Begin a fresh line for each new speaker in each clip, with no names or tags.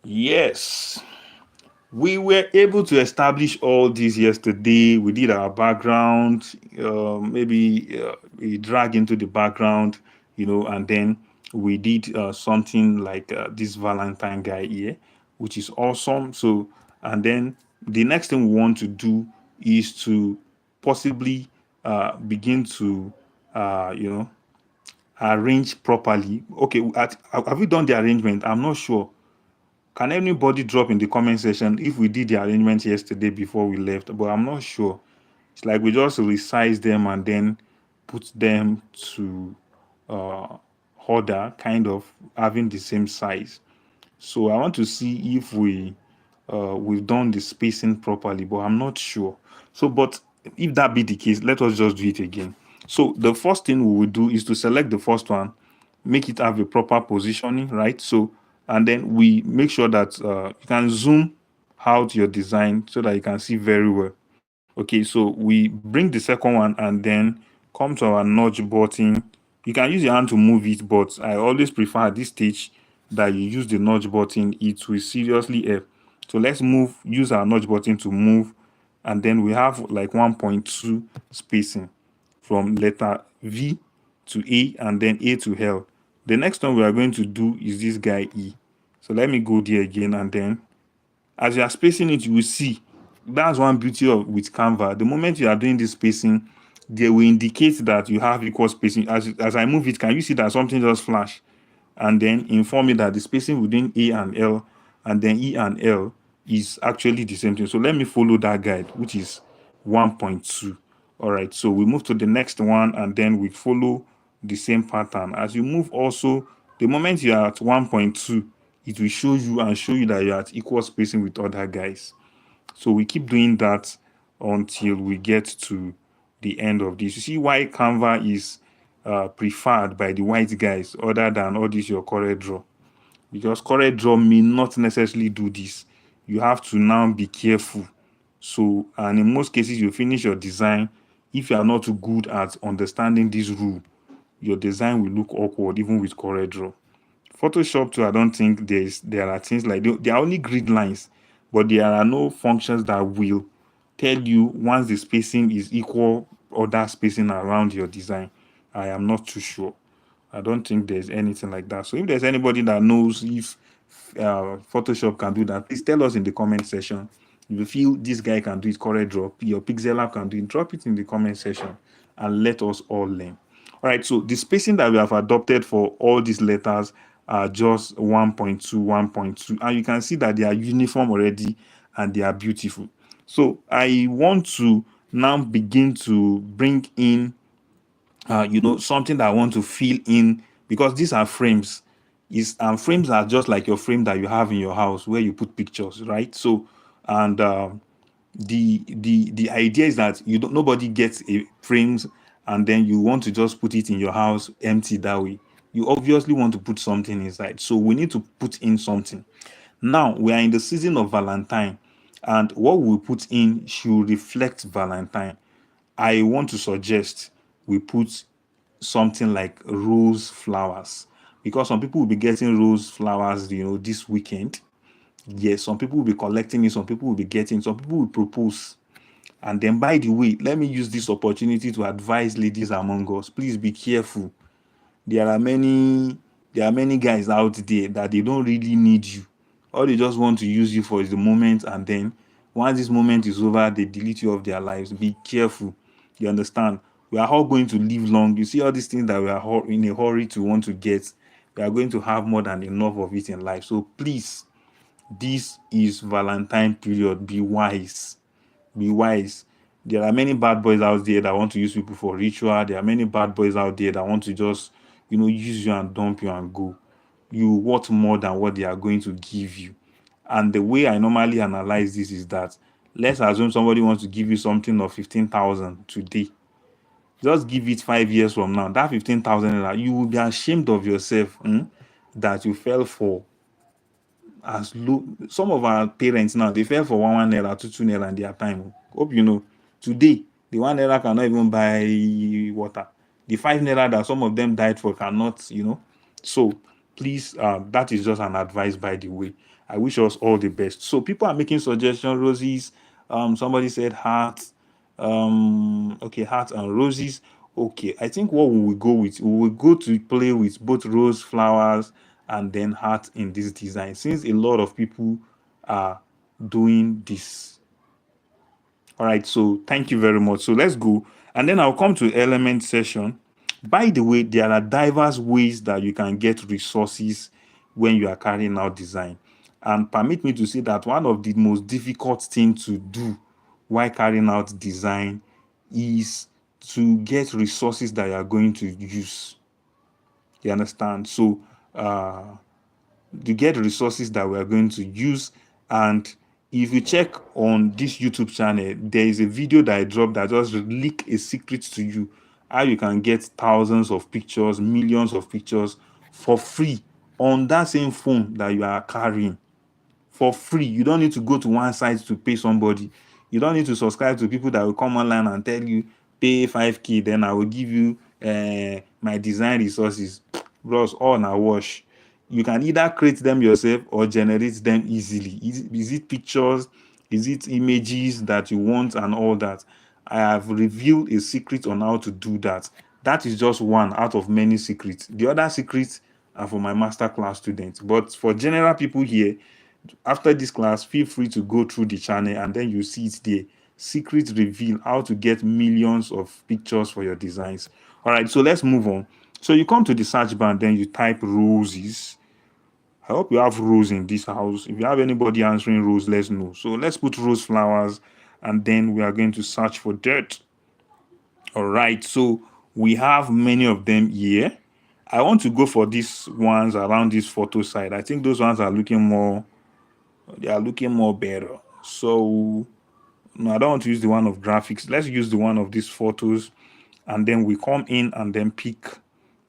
Yes, we were able to establish all this yesterday. We did our background, maybe we drag into the background, and then we did something like this Valentine guy here, which is awesome. So, and then the next thing we want to do is to possibly begin to, you know, arrange properly. Okay, have we done the arrangement? I'm not sure. Can anybody drop in the comment section if we did the arrangement yesterday before we left? But I'm not sure. It's like we just resize them and then put them to uh, order, kind of having the same size. So I want to see if we've done the spacing properly, but I'm not sure. So, but if that be the case, let us just do it again. So the first thing we will do is to select the first one, make it have a proper positioning, right? So, and then we make sure that you can zoom out your design so that you can see very well. Okay, so we bring the second one and then come to our nudge button. You can use your hand to move it, but I always prefer at this stage that you use the nudge button. It will seriously help. So let's use our nudge button to move, and then we have like 1.2 spacing from letter V to A and then A to L. The next one we are going to do is this guy E. So let me go there again, and then as you are spacing it, you will see that's one beauty of with Canva. The moment you are doing this spacing, they will indicate that you have equal spacing. As I move it, can you see that something just flash and then inform me that the spacing within A and L and then E and L is actually the same thing. So let me follow that guide, which is 1.2. All right, so we move to the next one and then we follow the same pattern. As you move also, the moment you are at 1.2, it will show you and show you that you're at equal spacing with other guys. So we keep doing that until we get to the end of this. You see why Canva is preferred by the white guys other than all this your CorelDRAW, because CorelDRAW may not necessarily do this. You have to now be careful. So, and in most cases, you finish your design. If you are not too good at understanding this rule, your design will look awkward even with CorelDRAW. Photoshop too, I don't think there are things like there are only grid lines, but there are no functions that will tell you once the spacing is equal other spacing around your design. I am not too sure. I don't think there's anything like that. So if there's anybody that knows if Photoshop can do that, please tell us in the comment section. If you feel this guy can do it, CorelDRAW, your Pixel app can do it, drop it in the comment section and let us all learn. All right, so the spacing that we have adopted for all these letters are just 1.2, 1.2, and you can see that they are uniform already and they are beautiful. So I want to now begin to bring in something that I want to fill in, because these are frames. Frames are just like your frame that you have in your house where you put pictures, right? So, and the idea is that nobody gets a frames and then you want to just put it in your house empty that way. You obviously want to put something inside, so we need to put in something. Now we are in the season of Valentine, and what we put in should reflect Valentine. I want to suggest we put something like rose flowers, because some people will be getting rose flowers, this weekend. Yes, some people will be collecting it, some people will be getting, some people will propose. And then, by the way, let me use this opportunity to advise ladies among us, please be careful. There are many guys out there that they don't really need you. All they just want to use you for is the moment, and then once this moment is over, they delete you off their lives. Be careful. You understand? We are all going to live long. You see all these things that we are in a hurry to want to get, we are going to have more than enough of it in life. So please, this is Valentine period. Be wise. Be wise. There are many bad boys out there that want to use people for ritual. There are many bad boys out there that want to just, use you and dump you and go. You want more than what they are going to give you. And the way I normally analyze this is that, let's assume somebody wants to give you something of 15,000 today. Just give it 5 years from now. That 15,000, you will be ashamed of yourself, that you fell for as low. Some of our parents now, they fell for one naira, two naira in their time. Hope you know. Today, the 1 naira cannot even buy water. The 5 naira that some of them died for cannot. So please, that is just an advice, by the way. I wish us all the best. So people are making suggestions, roses. Somebody said heart. Okay, heart and roses. Okay, I think what we will go with, we will go to play with both rose flowers and then heart in this design, since a lot of people are doing this. All right, so thank you very much. So let's go. And then I'll come to element session. By the way, there are diverse ways that you can get resources when you are carrying out design. And permit me to say that one of the most difficult things to do while carrying out design is to get resources that you are going to use. You understand? So to get resources that we are going to use. And if you check on this YouTube channel, there is a video that I dropped that just leak a secret to you, how you can get thousands of pictures, millions of pictures for free on that same phone that you are carrying, for free. You don't need to go to one site to pay somebody. You don't need to subscribe to people that will come online and tell you pay 5k, then I will give you my design resources. Bros, all na wash. You can either create them yourself or generate them easily. Is it pictures? Is it images that you want and all that? I have revealed a secret on how to do that. That is just one out of many secrets. The other secrets are for my masterclass students. But for general people here, after this class, feel free to go through the channel and then you see it there. Secret reveal, how to get millions of pictures for your designs. All right, so let's move on. So you come to the search bar and then you type roses. I hope you have rose in this house. If you have anybody answering rose, let's know. So let's put rose flowers and then we are going to search for dirt. All right, so we have many of them here. I want to go for these ones around this photo side. I think those ones are looking more, they are looking more better. So no, I don't want to use the one of graphics. Let's use the one of these photos, and then we come in and then pick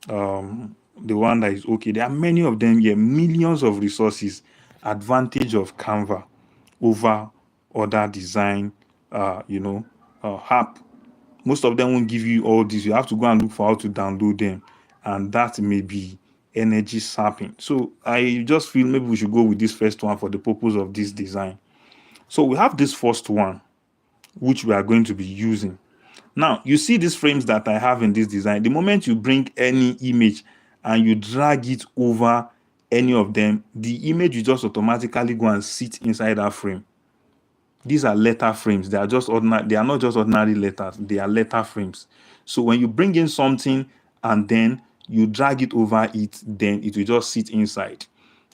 the one that is okay. There are many of them here, millions of resources. Advantage of Canva over other design app. Most of them won't give you all this. You have to go and look for how to download them, and that may be energy sapping. So I just feel maybe we should go with this first one for the purpose of this design. So we have this first one, which we are going to be using. Now, you see these frames that I have in this design. The moment you bring any image and you drag it over any of them, the image will just automatically go and sit inside that frame. These are letter frames. They are just ordinary. They are not just ordinary letters. They are letter frames. So when you bring in something and then you drag it over it, then it will just sit inside.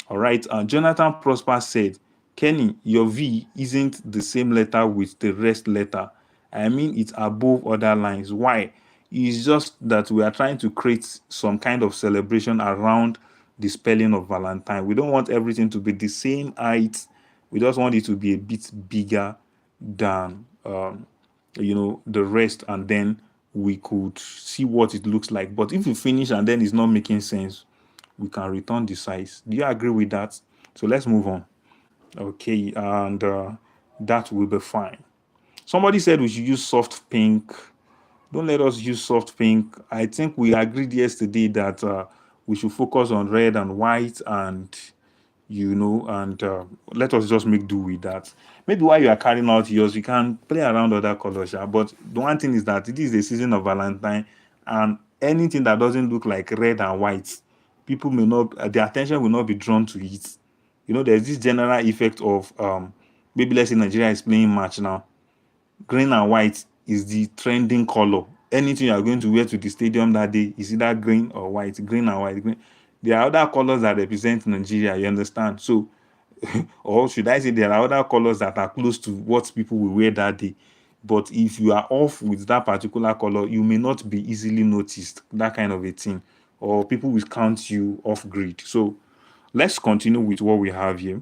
All right. Jonathan Prosper said, Kenny, your V isn't the same letter with the rest letter. I mean, it's above other lines. Why? It's just that we are trying to create some kind of celebration around the spelling of Valentine. We don't want everything to be the same height. We just want it to be a bit bigger than the rest, and then we could see what it looks like. But if you finish and then it's not making sense, we can return the size. Do you agree with that? So let's move on. Okay, and that will be fine. Somebody said we should use soft pink. Don't let us use soft pink. I think we agreed yesterday that we should focus on red and white, and let us just make do with that. Maybe while you are carrying out yours, you can play around other colors. But the one thing is that it is the season of Valentine, and anything that doesn't look like red and white, people may not, their attention will not be drawn to it. There's this general effect of maybe let's say Nigeria is playing match now. Green and white is the trending color. Anything you are going to wear to the stadium that day is either green or white. Green and white. Green. There are other colors that represent Nigeria, you understand? So, or should I say there are other colors that are close to what people will wear that day. But if you are off with that particular color, you may not be easily noticed, that kind of a thing. Or people will count you off grid. So let's continue with what we have here.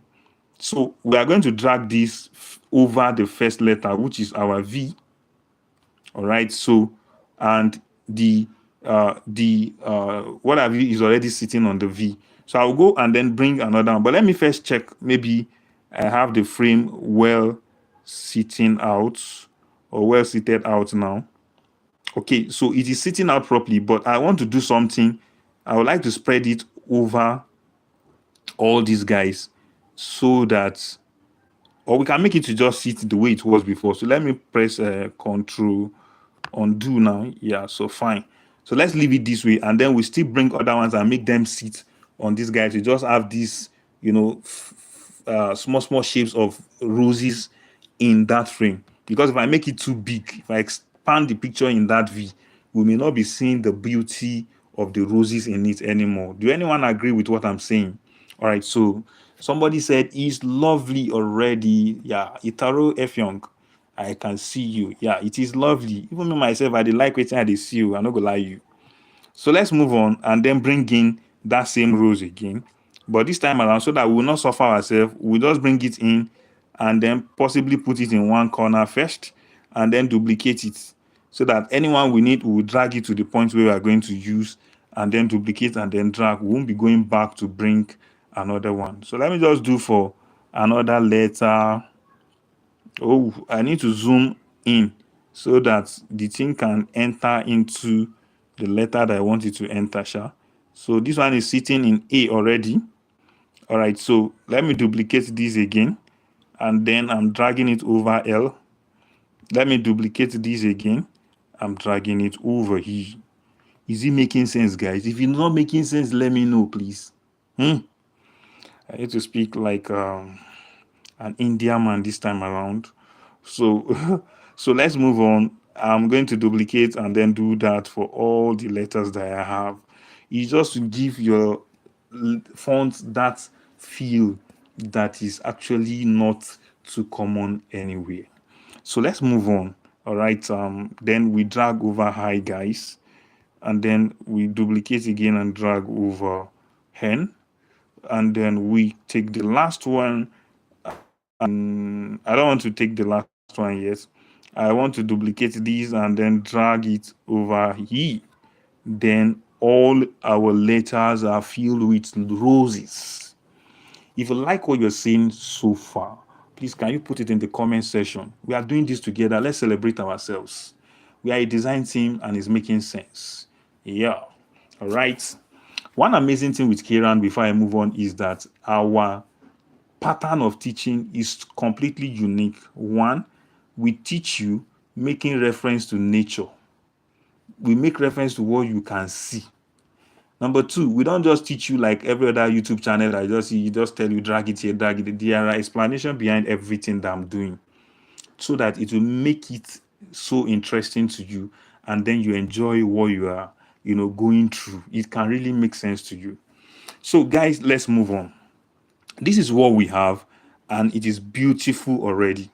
So we are going to drag this over the first letter, which is our V. All right. So, and the what have you is already sitting on the V. So I'll go and then bring another one. But let me first check. Maybe I have the frame well sitting out or well seated out now. Okay. So it is sitting out properly, but I want to do something. I would like to spread it over all these guys. so that, or we can make it to just sit the way it was before. So let me press control undo now. Yeah, so fine. So let's leave it this way, and then we still bring other ones and make them sit on this guy to just have this, small shapes of roses in that frame. Because if I make it too big, if I expand the picture in that V, we may not be seeing the beauty of the roses in it anymore. Do anyone agree with what I'm saying? All right, so somebody said he's lovely already. Yeah, Itaro Efyong, I can see you. Yeah, it is lovely. Even me myself, I dey like waiting I dey see you. I no go lie you. So let's move on and then bring in that same rose again. But this time around, so that we will not suffer ourselves, we'll just bring it in and then possibly put it in one corner first and then duplicate it. So that anyone we need, we will drag it to the point where we are going to use and then duplicate and then drag. We won't be going back to bring another one. So let me just do for another letter. Oh, I need to zoom in so that the thing can enter into the letter that I want it to enter, sha. So this one is sitting in A already. All right, so let me duplicate this again, and then I'm dragging it over L. Let me duplicate this again. I'm dragging it over here. Is it making sense, guys? If it's not making sense, let me know, please. I need to speak like an Indian man this time around. So so let's move on. I'm going to duplicate and then do that for all the letters that I have. It's just to give your font that feel that is actually not too common anywhere. So let's move on. All right. Then we drag over high, guys, and then we duplicate again and drag over hen, and then we take the last one. I don't want to take the last one yet. I want to duplicate these and then drag it over here. Then all our letters are filled with roses. If you like what you're seeing so far, please can you put it in the comment section? We are doing this together. Let's celebrate ourselves. We are a design team and it's making sense. Yeah. All right. One amazing thing with Kayrand before I move on is that our pattern of teaching is completely unique. One, we teach you making reference to nature. We make reference to what you can see. Number two, we don't just teach you like every other YouTube channel. You just tell you drag it here, drag it. There are explanation behind everything that I'm doing, so that it will make it so interesting to you, and then you enjoy what you are, going through. It can really make sense to you. So, guys, let's move on. This is what we have, and it is beautiful already.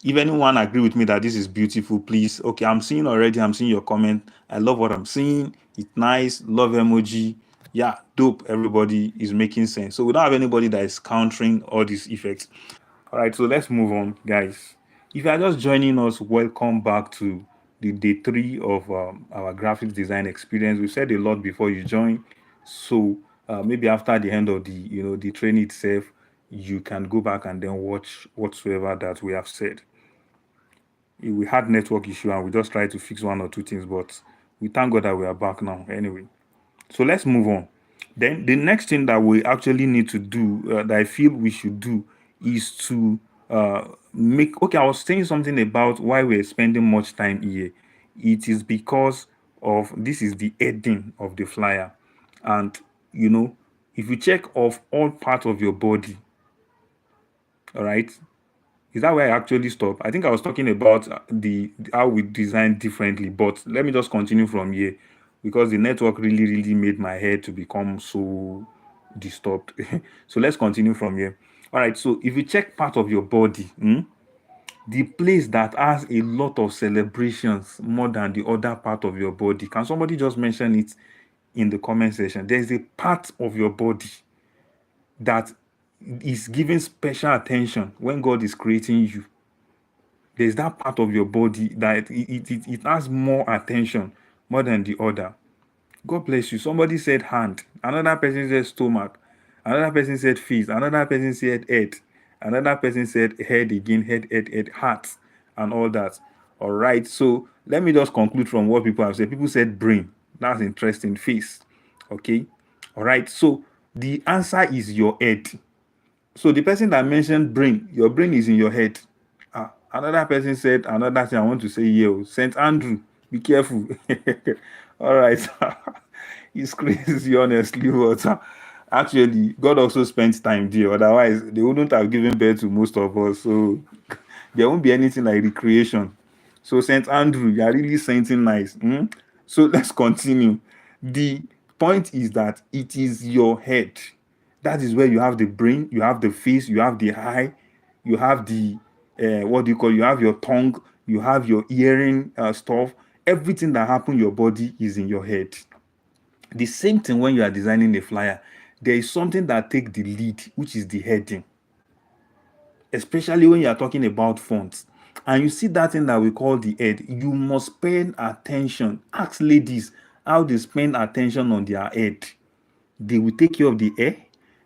If anyone agree with me that this is beautiful, please. Okay, I'm seeing your comment. I love what I'm seeing. It's nice. Love emoji. Yeah, dope. Everybody is making sense. So we don't have anybody that is countering all these effects. All right, so let's move on, guys. If you are just joining us, welcome back to the day 3 of our graphics design experience. We said a lot before you join, so maybe after the end of the training itself, you can go back and then watch whatsoever that we have said. We had network issue and we just tried to fix one or two things, but we thank God that we are back now. Anyway, so let's move on. Then the next thing that we actually need to do, that I feel we should do, is to make. Okay, I was saying something about why we're spending much time here. It is because of this is the heading of the flyer, and if you check off all parts of your body, all right. Is that where I actually stop? I think I was talking about the how we design differently, but let me just continue from here because the network really made my head to become so disturbed. So let's continue from here. All right. So if you check part of your body, the place that has a lot of celebrations more than the other part of your body, can somebody just mention it in the comment section? There's a part of your body that is giving special attention when God is creating you. There's that part of your body that it has more attention more than the other. God bless you. Somebody said hand. Another person said stomach. Another person said face. Another person said head. Another person said head again, head, heart, and all that. All right. So let me just conclude from what people have said. People said brain. That's interesting. Face. Okay. All right. So the answer is your head. So the person that mentioned brain, your brain is in your head. Another person said another thing I want to say here. St. Andrew, be careful. All right. It's crazy, honestly. But actually, God also spent time there. Otherwise, they wouldn't have given birth to most of us. So there won't be anything like recreation. So, St. Andrew, you are really saying nice. So, let's continue. The point is that it is your head. That is where you have the brain, you have the face, you have the eye, you have the what do you call? You have your tongue, you have your hearing stuff. Everything that happens in your body is in your head. The same thing when you are designing a flyer. There is something that take the lead, which is the heading. Especially when you are talking about fonts. And you see that thing that we call the head, you must spend attention. Ask ladies how they spend attention on their head. They will take care of the hair,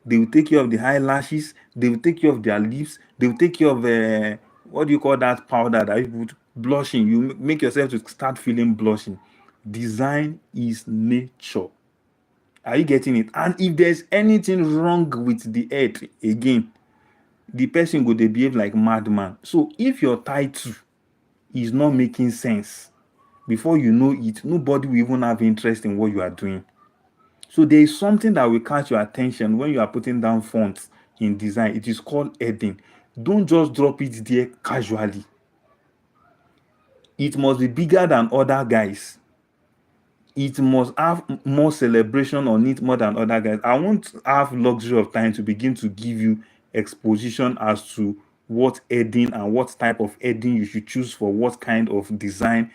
they will take care of the eyelashes, they will take care of their lips, they will take care of what do you call that powder that you put? Blushing. You make yourself to start feeling blushing. Design is nature. Are you getting it? And if there's anything wrong with the head, again, the person go dey behave like madman. So if your title is not making sense, before you know it, nobody will even have interest in what you are doing. So there is something that will catch your attention when you are putting down fonts in design. It is called heading. Don't just drop it there casually. It must be bigger than other guys. It must have more celebration on it more than other guys. I won't have luxury of time to begin to give you exposition as to what heading and what type of heading you should choose for what kind of design,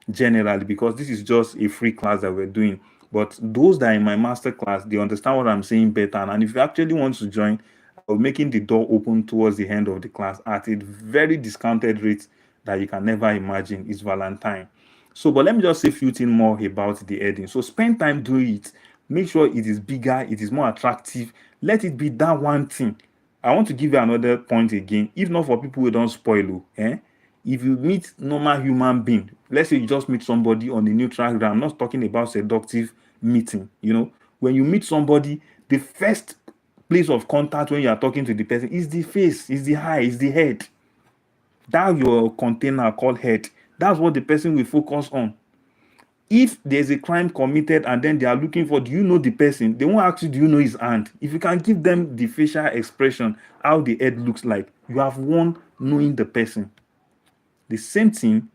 generally, because this is just a free class that we're doing. But those that are in my master class, they understand what I'm saying better. And if you actually want to join, I'll be making the door open towards the end of the class at a very discounted rate that you can never imagine. It's Valentine. So, but let me just say a few things more about the heading. So, spend time doing it. Make sure it is bigger, it is more attractive. Let it be that one thing. I want to give you another point again. If not for people who don't spoil, if you meet normal human being, let's say you just meet somebody on a neutral ground, I'm not talking about seductive meeting. When you meet somebody, the first place of contact when you are talking to the person is the face, is the eye, is the head. That's your container called head. That's what the person will focus on. If there's a crime committed and then they are looking for, do you know the person? They won't ask you, do you know his hand? If you can give them the facial expression, how the head looks like, you have won knowing the person. The same thing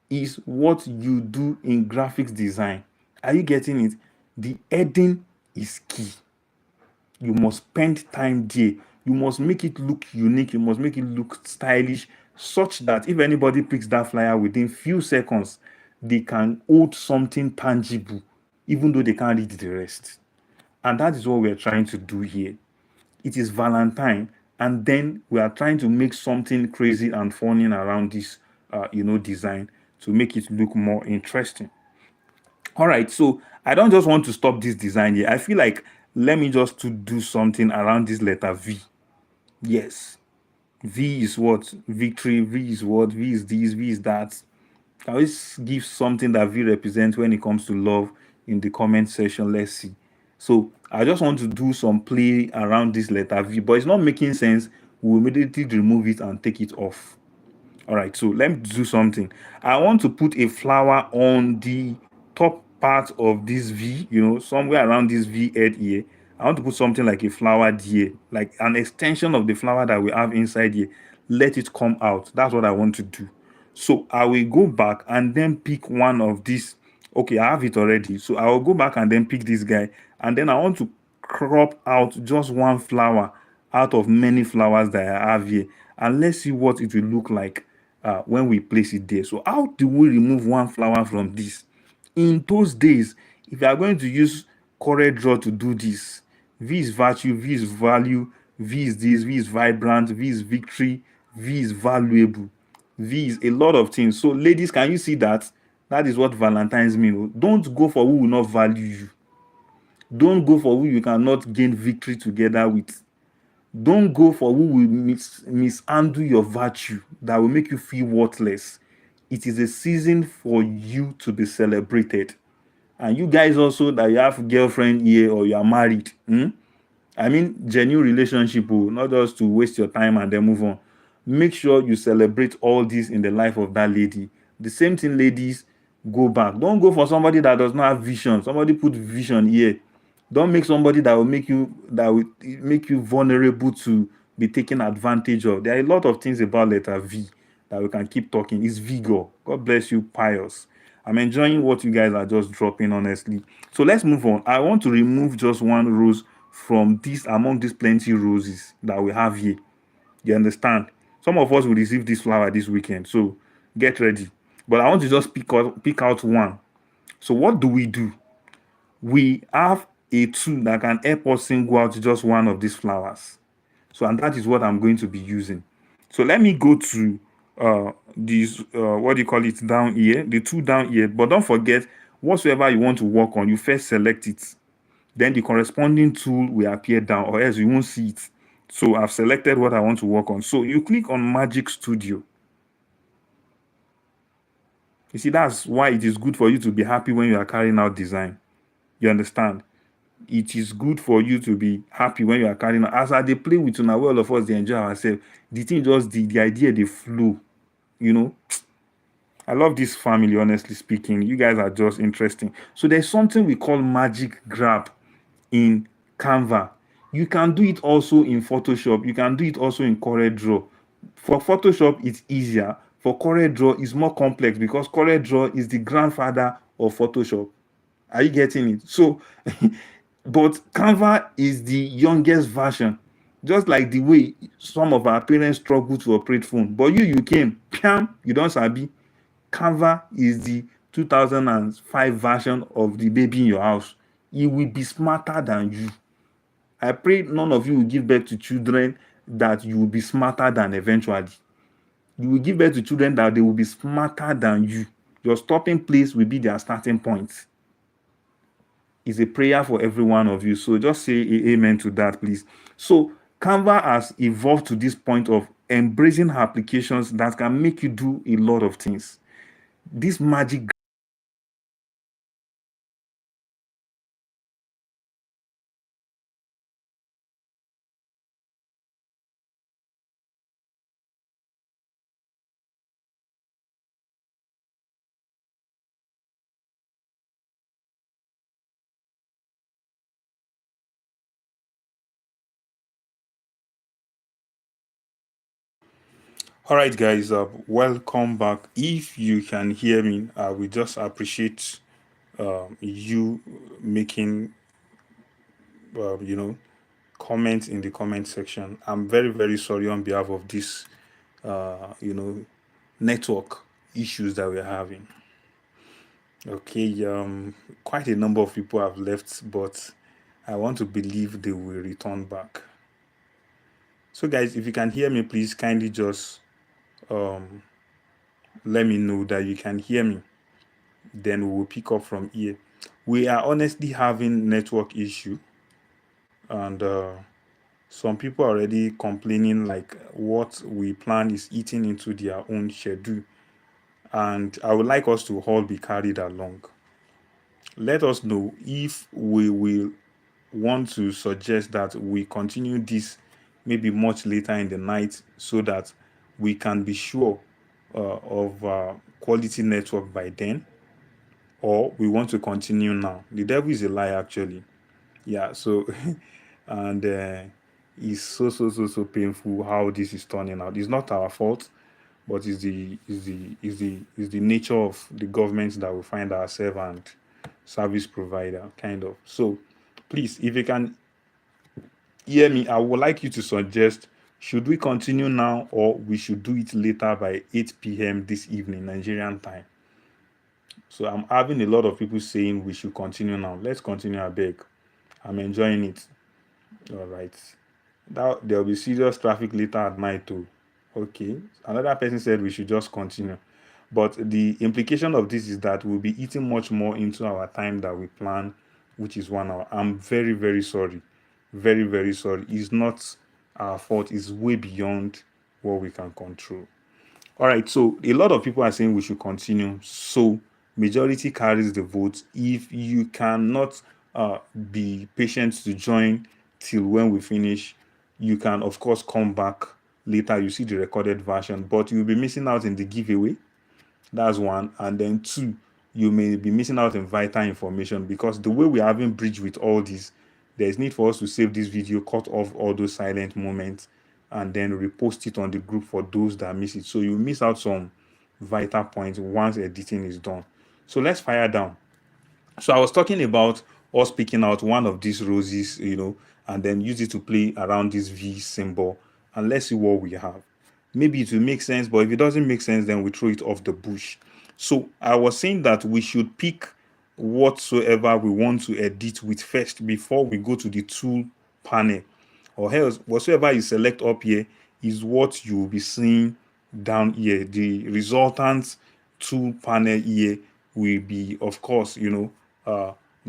is what you do in graphics design. Are you getting it? The heading is key. You must spend time there. You must make it look unique. You must make it look stylish, such that if anybody picks that flyer within few seconds, they can hold something tangible, even though they can't read the rest. And that is what we're trying to do here. It is Valentine, and then we are trying to make something crazy and funny around this, design to make it look more interesting. All right, so I don't just want to stop this design here. I feel like let me just to do something around this letter V. Yes, V is what? Victory. V is what? V is this, V is that. Can we give something that V represents when it comes to love in the comment section? Let's see. So I just want to do some play around this letter V, but it's not making sense. We'll immediately remove it and take it off. All right, so let me do something. I want to put a flower on the top part of this V, somewhere around this V head here. I want to put something like a flower here, like an extension of the flower that we have inside here. Let it come out. That's what I want to do. So I will go back and then pick one of these. Okay, I have it already. So I will go back and then pick this guy. And then I want to crop out just one flower out of many flowers that I have here. And let's see what it will look like when we place it there. So how do we remove one flower from this? In those days, if you are going to use CorelDRAW to do this, V is virtue, V is value, V is this, V is vibrant, V is victory, V is valuable, V is a lot of things. So ladies, can you see that? That is what Valentine's mean. Don't go for who will not value you. Don't go for who you cannot gain victory together with. Don't go for who will mishandle your virtue, that will make you feel worthless. It is a season for you to be celebrated. And you guys also that you have girlfriend here or you are married, I mean, genuine relationship, oh, not just to waste your time and then move on. Make sure you celebrate all this in the life of that lady. The same thing, ladies, go back. Don't go for somebody that does not have vision. Somebody put vision here. Don't make somebody that will make you vulnerable to be taken advantage of. There are a lot of things about letter V that we can keep talking. It's vigor. God bless you, pious. I'm enjoying what you guys are just dropping, honestly. So let's move on. I want to remove just one rose from this among these plenty roses that we have here. You understand? Some of us will receive this flower this weekend, so get ready. But I want to just pick out one. So what do? We have a tool that can help us single out just one of these flowers. So, and that is what I'm going to be using. So let me go to these, what do you call it, down here, the two down here. But don't forget, whatsoever you want to work on, you first select it. Then the corresponding tool will appear down, or else you won't see it. So I've selected what I want to work on. So you click on Magic Studio. You see, that's why it is good for you to be happy when you are carrying out design. You understand? It is good for you to be happy when you are carrying out. As I they play with una, all of us they enjoy ourselves. The thing just the idea they flow. You know, I love this family, honestly speaking. You guys are just interesting. So there's something we call magic grab in Canva. You can do it also in Photoshop. You can do it also in CorelDRAW. For Photoshop, it's easier. For CorelDRAW, it's more complex because CorelDRAW is the grandfather of Photoshop. Are you getting it? So, but Canva is the youngest version. Just like the way some of our parents struggle to operate phone. But you came, piam, you don't sabi. Canva is the 2005 version of the baby in your house. It will be smarter than you. I pray none of you will give birth to children that you will be smarter than eventually. You will give birth to children that they will be smarter than you. Your stopping place will be their starting point. Is a prayer for every one of you. So just say amen to that, please. So Canva has evolved to this point of embracing applications that can make you do a lot of things. This magic. All right, guys, welcome back. If you can hear me, we just appreciate you making, you know, comments in the comment section. I'm very, very sorry on behalf of this, network issues that we're having. Okay, quite a number of people have left, but I want to believe they will return back. So, guys, if you can hear me, please kindly just let me know that you can hear me. Then we will pick up from here. We are honestly having network issue, and some people are already complaining like what we plan is eating into their own schedule, and I would like us to all be carried along. Let us know if we will want to suggest that we continue this maybe much later in the night so that we can be sure of quality network by then, or we want to continue now. The devil is a lie, actually. Yeah, so and it's so painful how this is turning out. It's not our fault, but it's the nature of the government that we find ourselves and service provider, kind of. So please, if you can hear me, I would like you to suggest, should we continue now or we should do it later by 8 p.m. this evening, Nigerian time? So I'm having a lot of people saying we should continue now. Let's continue, I beg. I'm enjoying it. All right. Now there'll be serious traffic later at night too. Okay. Another person said we should just continue. But the implication of this is that we'll be eating much more into our time that we plan, which is 1 hour. I'm very, very sorry. Very, very sorry. It's not our fault. It's way beyond what we can control. All right. So a lot of people are saying we should continue. So majority carries the vote. If you cannot be patient to join till when we finish. You can, of course, come back later. You see the recorded version, but you'll be missing out in the giveaway. That's one. And then two, you may be missing out on vital information, because the way we're having bridge with all this, there's need for us to save this video, cut off all those silent moments, and then repost it on the group for those that miss it. So you miss out some vital points once editing is done. So let's fire down. So I was talking about us picking out one of these roses, and then use it to play around this V symbol, and let's see what we have. Maybe it will make sense, but if it doesn't make sense, then we throw it off the bush. So I was saying that we should pick whatsoever we want to edit with first before we go to the tool panel, or else whatsoever you select up here is what you will be seeing down here. The resultant tool panel here will be, of course,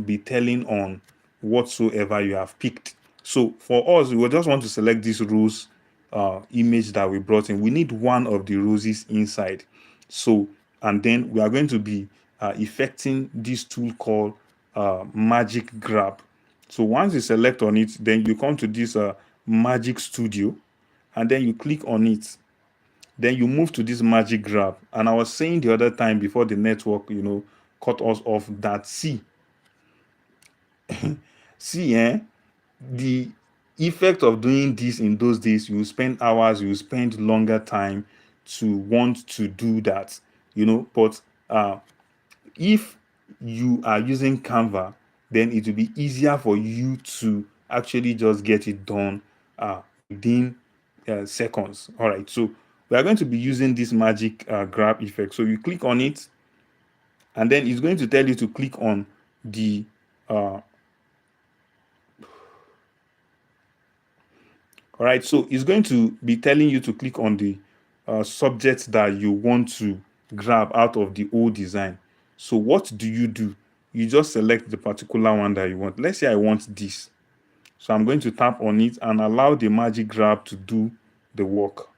be telling on whatsoever you have picked. So for us, we will just want to select this rose image that we brought in. We need one of the roses inside. So, and then we are going to be effecting this tool called magic grab. So once you select on it, then you come to this magic studio, and then you click on it. Then you move to this magic grab. And I was saying the other time before the network, cut us off, that see, the effect of doing this in those days, you spend hours, you spend longer time to want to do that, but if you are using Canva, then it will be easier for you to actually just get it done within seconds. All right, so we are going to be using this magic grab effect. So you click on it, and then it's going to tell you to click on the all right, so it's going to be telling you to click on the subject that you want to grab out of the old design. So what do? You just select the particular one that you want. Let's say I want this. So I'm going to tap on it and allow the magic grab to do the work.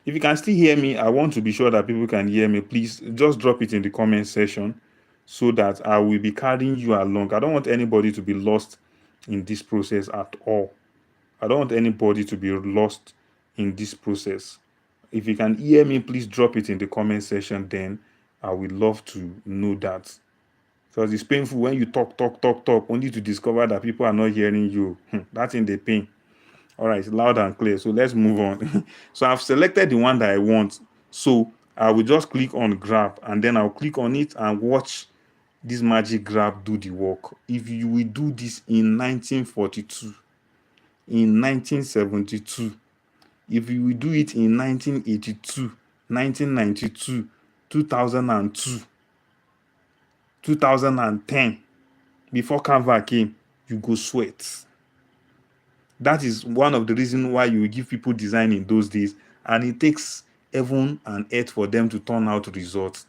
If you can still hear me, I want to be sure that people can hear me. Please just drop it in the comment section, so that I will be carrying you along. I don't want anybody to be lost in this process at all. I don't want anybody to be lost in this process. If you can hear me, please drop it in the comment section. Then I would love to know that. Because it's painful when you talk, only to discover that people are not hearing you. That's in the pain. All right, loud and clear. So let's move on. So I've selected the one that I want. So I will just click on grab, and then I'll click on it and watch this magic grab do the work. If you will do this in 1942, in 1972, if you will do it in 1982, 1992, 2002, 2010, before Canva came, you go sweat. That is one of the reasons why you give people design in those days, and it takes heaven and earth for them to turn out results.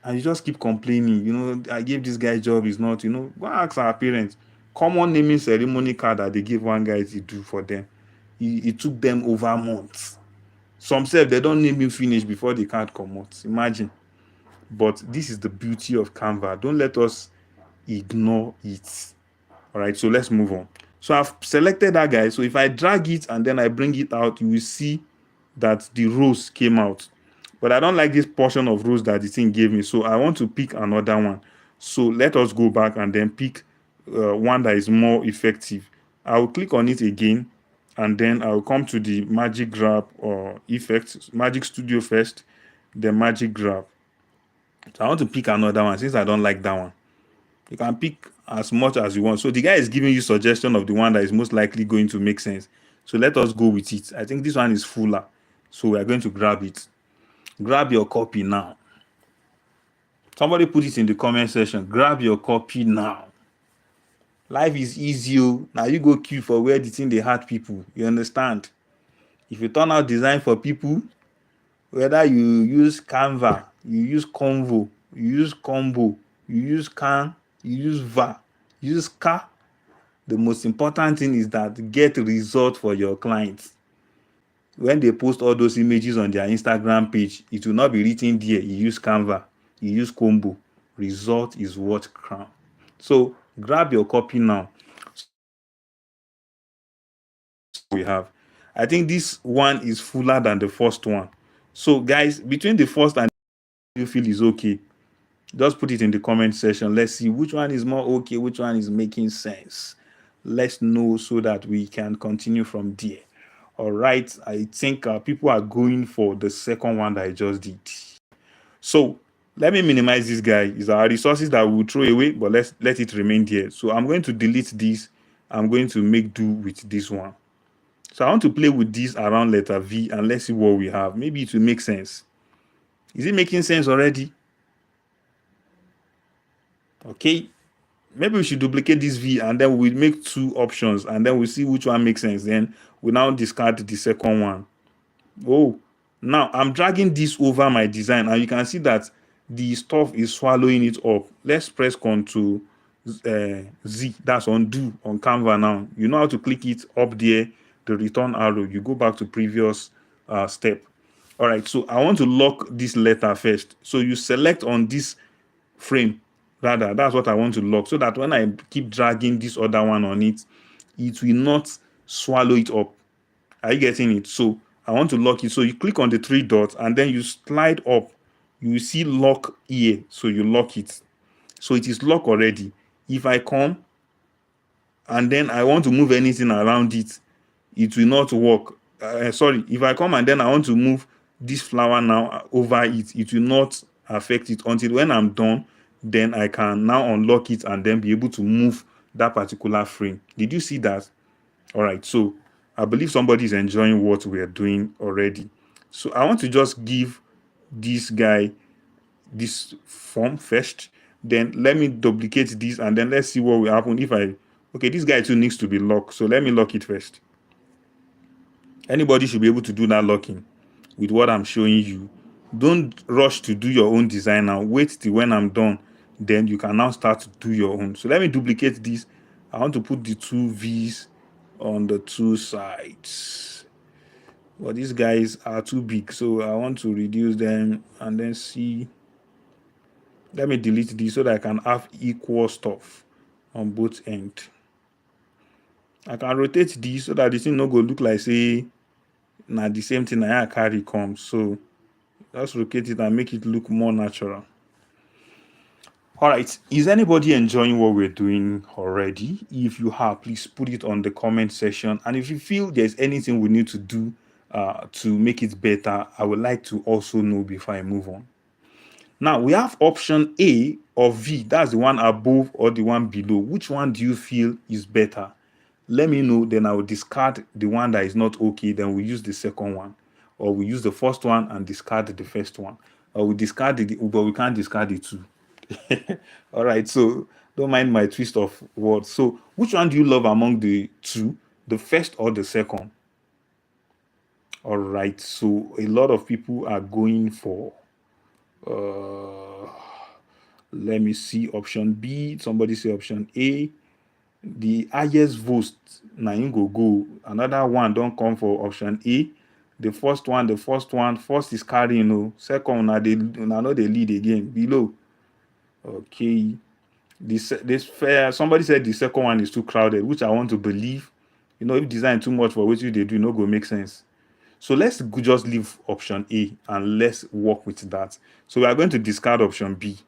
And you just keep complaining, I gave this guy job, is not, go ask our parents. Common naming ceremony card that they give one guy to do for them. It took them over months. Some say they don't name him finish before the card come out. Imagine. But this is the beauty of Canva. Don't let us ignore it. All right, so let's move on. So I've selected that guy. So if I drag it and then I bring it out, you will see that the rose came out. But I don't like this portion of rose that the thing gave me. So I want to pick another one. So let us go back and then pick one that is more effective. I will click on it again, and then I will come to the magic grab or effect, magic studio first, then magic grab. So I want to pick another one since I don't like that one. You can pick as much as you want. So the guy is giving you suggestion of the one that is most likely going to make sense. So let us go with it. I think this one is fuller. So we are going to grab it. Grab your copy now. Somebody put it in the comment section. Grab your copy now. Life is easy. Now you go queue for where the thing they hurt people. You understand? If you turn out design for people, whether you use Canva, you use Convo, you use Combo, you use Can, you use Va, you use Ka, the most important thing is that get result for your clients. When they post all those images on their Instagram page, it will not be written there, you use Canva, you use Combo, result is what crown. So grab your copy now. We have, I think this one is fuller than the first one. So guys, between the first and you feel is okay, just put it in the comment section. Let's see which one is more okay, which one is making sense. Let's know so that we can continue from there. All right, I think people are going for the second one that I just did. So let me minimize this guy. It's our resources that we'll throw away, but let's let it remain there. So I'm going to delete this. I'm going to make do with this one. So I want to play with this around letter V and let's see what we have. Maybe it will make sense. Is it making sense already? Okay. Maybe we should duplicate this V and then we'll make two options and then we'll see which one makes sense. Then we now discard the second one. Oh, now I'm dragging this over my design and you can see that the stuff is swallowing it up. Let's press Ctrl Z. That's undo on Canva now. You know how to click it up there, the return arrow. You go back to previous step. All right, so I want to lock this letter first. So you select on this frame. Rather, that's what I want to lock so that when I keep dragging this other one on it, it will not swallow it up. Are you getting it? So I want to lock it. So you click on the three dots and then you slide up. You will see lock here. So you lock it. So it is locked already. If I come and then I want to move anything around it, it will not work. Sorry, if I come and then I want to move this flower now over it, it will not affect it until when I'm done. Then I can now unlock it and then be able to move that particular frame. Did you see that? All right, so I believe somebody is enjoying what we are doing already. So I want to just give this guy this form first. Then let me duplicate this and then let's see what will happen if I... Okay, this guy too needs to be locked. So let me lock it first. Anybody should be able to do that locking with what I'm showing you. Don't rush to do your own design now. Wait till when I'm done. Then you can now start to do your own. So let me duplicate this. I want to put the two V's on the two sides. Well, these guys are too big, so I want to reduce them and then see. Let me delete this so that I can have equal stuff on both ends. I can rotate this so that the thing no go look like say now the same thing I carry comes. So let's rotate it and make it look more natural. All right, is anybody enjoying what we're doing already? If you have, please put it on the comment section. And if you feel there's anything we need to do to make it better, I would like to also know before I move on. Now we have option A or V. That's the one above or the one below. Which one do you feel is better? Let me know, then I will discard the one that is not okay. Then we use the second one, or we use the first one and discard the first one, or we discard it, but we can't discard it too. All right, so don't mind my twist of words. So which one do you love among the two, the first or the second? All right, so a lot of people are going for let me see, option B. Somebody say option A. The highest vote na him go. Another one don't come for option A. The first one first is carrying, no. Second na know they lead again below. Okay, this fair. Somebody said the second one is too crowded, which I want to believe. You know, if design too much for what they do, no go make sense. So let's just leave option A and let's work with that. So we are going to discard option B.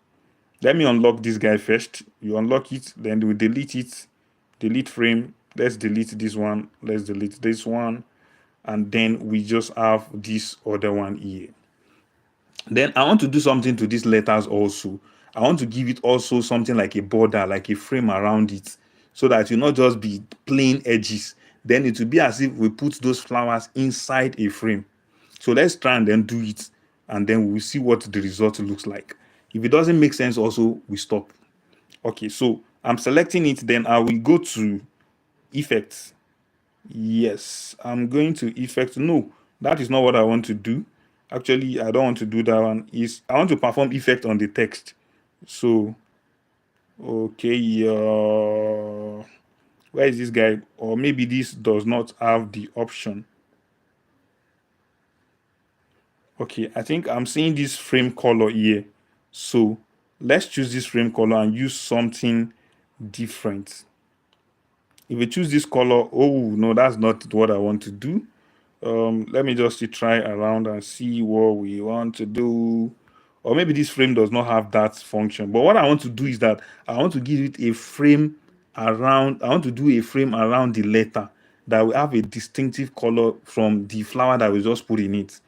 Let me unlock this guy first. You unlock it, then we delete it. Delete frame. Let's delete this one. Let's delete this one. And then we just have this other one here. Then I want to do something to these letters also. I want to give it also something like a border, like a frame around it, so that it will not just be plain edges. Then it will be as if we put those flowers inside a frame. So let's try and then do it, and then we'll see what the result looks like. If it doesn't make sense also, we stop. Okay, so I'm selecting it, then I will go to effects. Yes, I'm going to effect. No, that is not what I want to do. Actually, I don't want to do that one. I want to perform effect on the text. So okay, where is this guy? Or maybe this does not have the option. Okay, I think I'm seeing this frame color here. So let's choose this frame color and use something different. If we choose this color, oh no, that's not what I want to do. Let me just try around and see what we want to do. Or maybe this frame does not have that function. But what I want to do is that I want to give it a frame around, I want to do a frame around the letter that will have a distinctive color from the flower that we just put in it.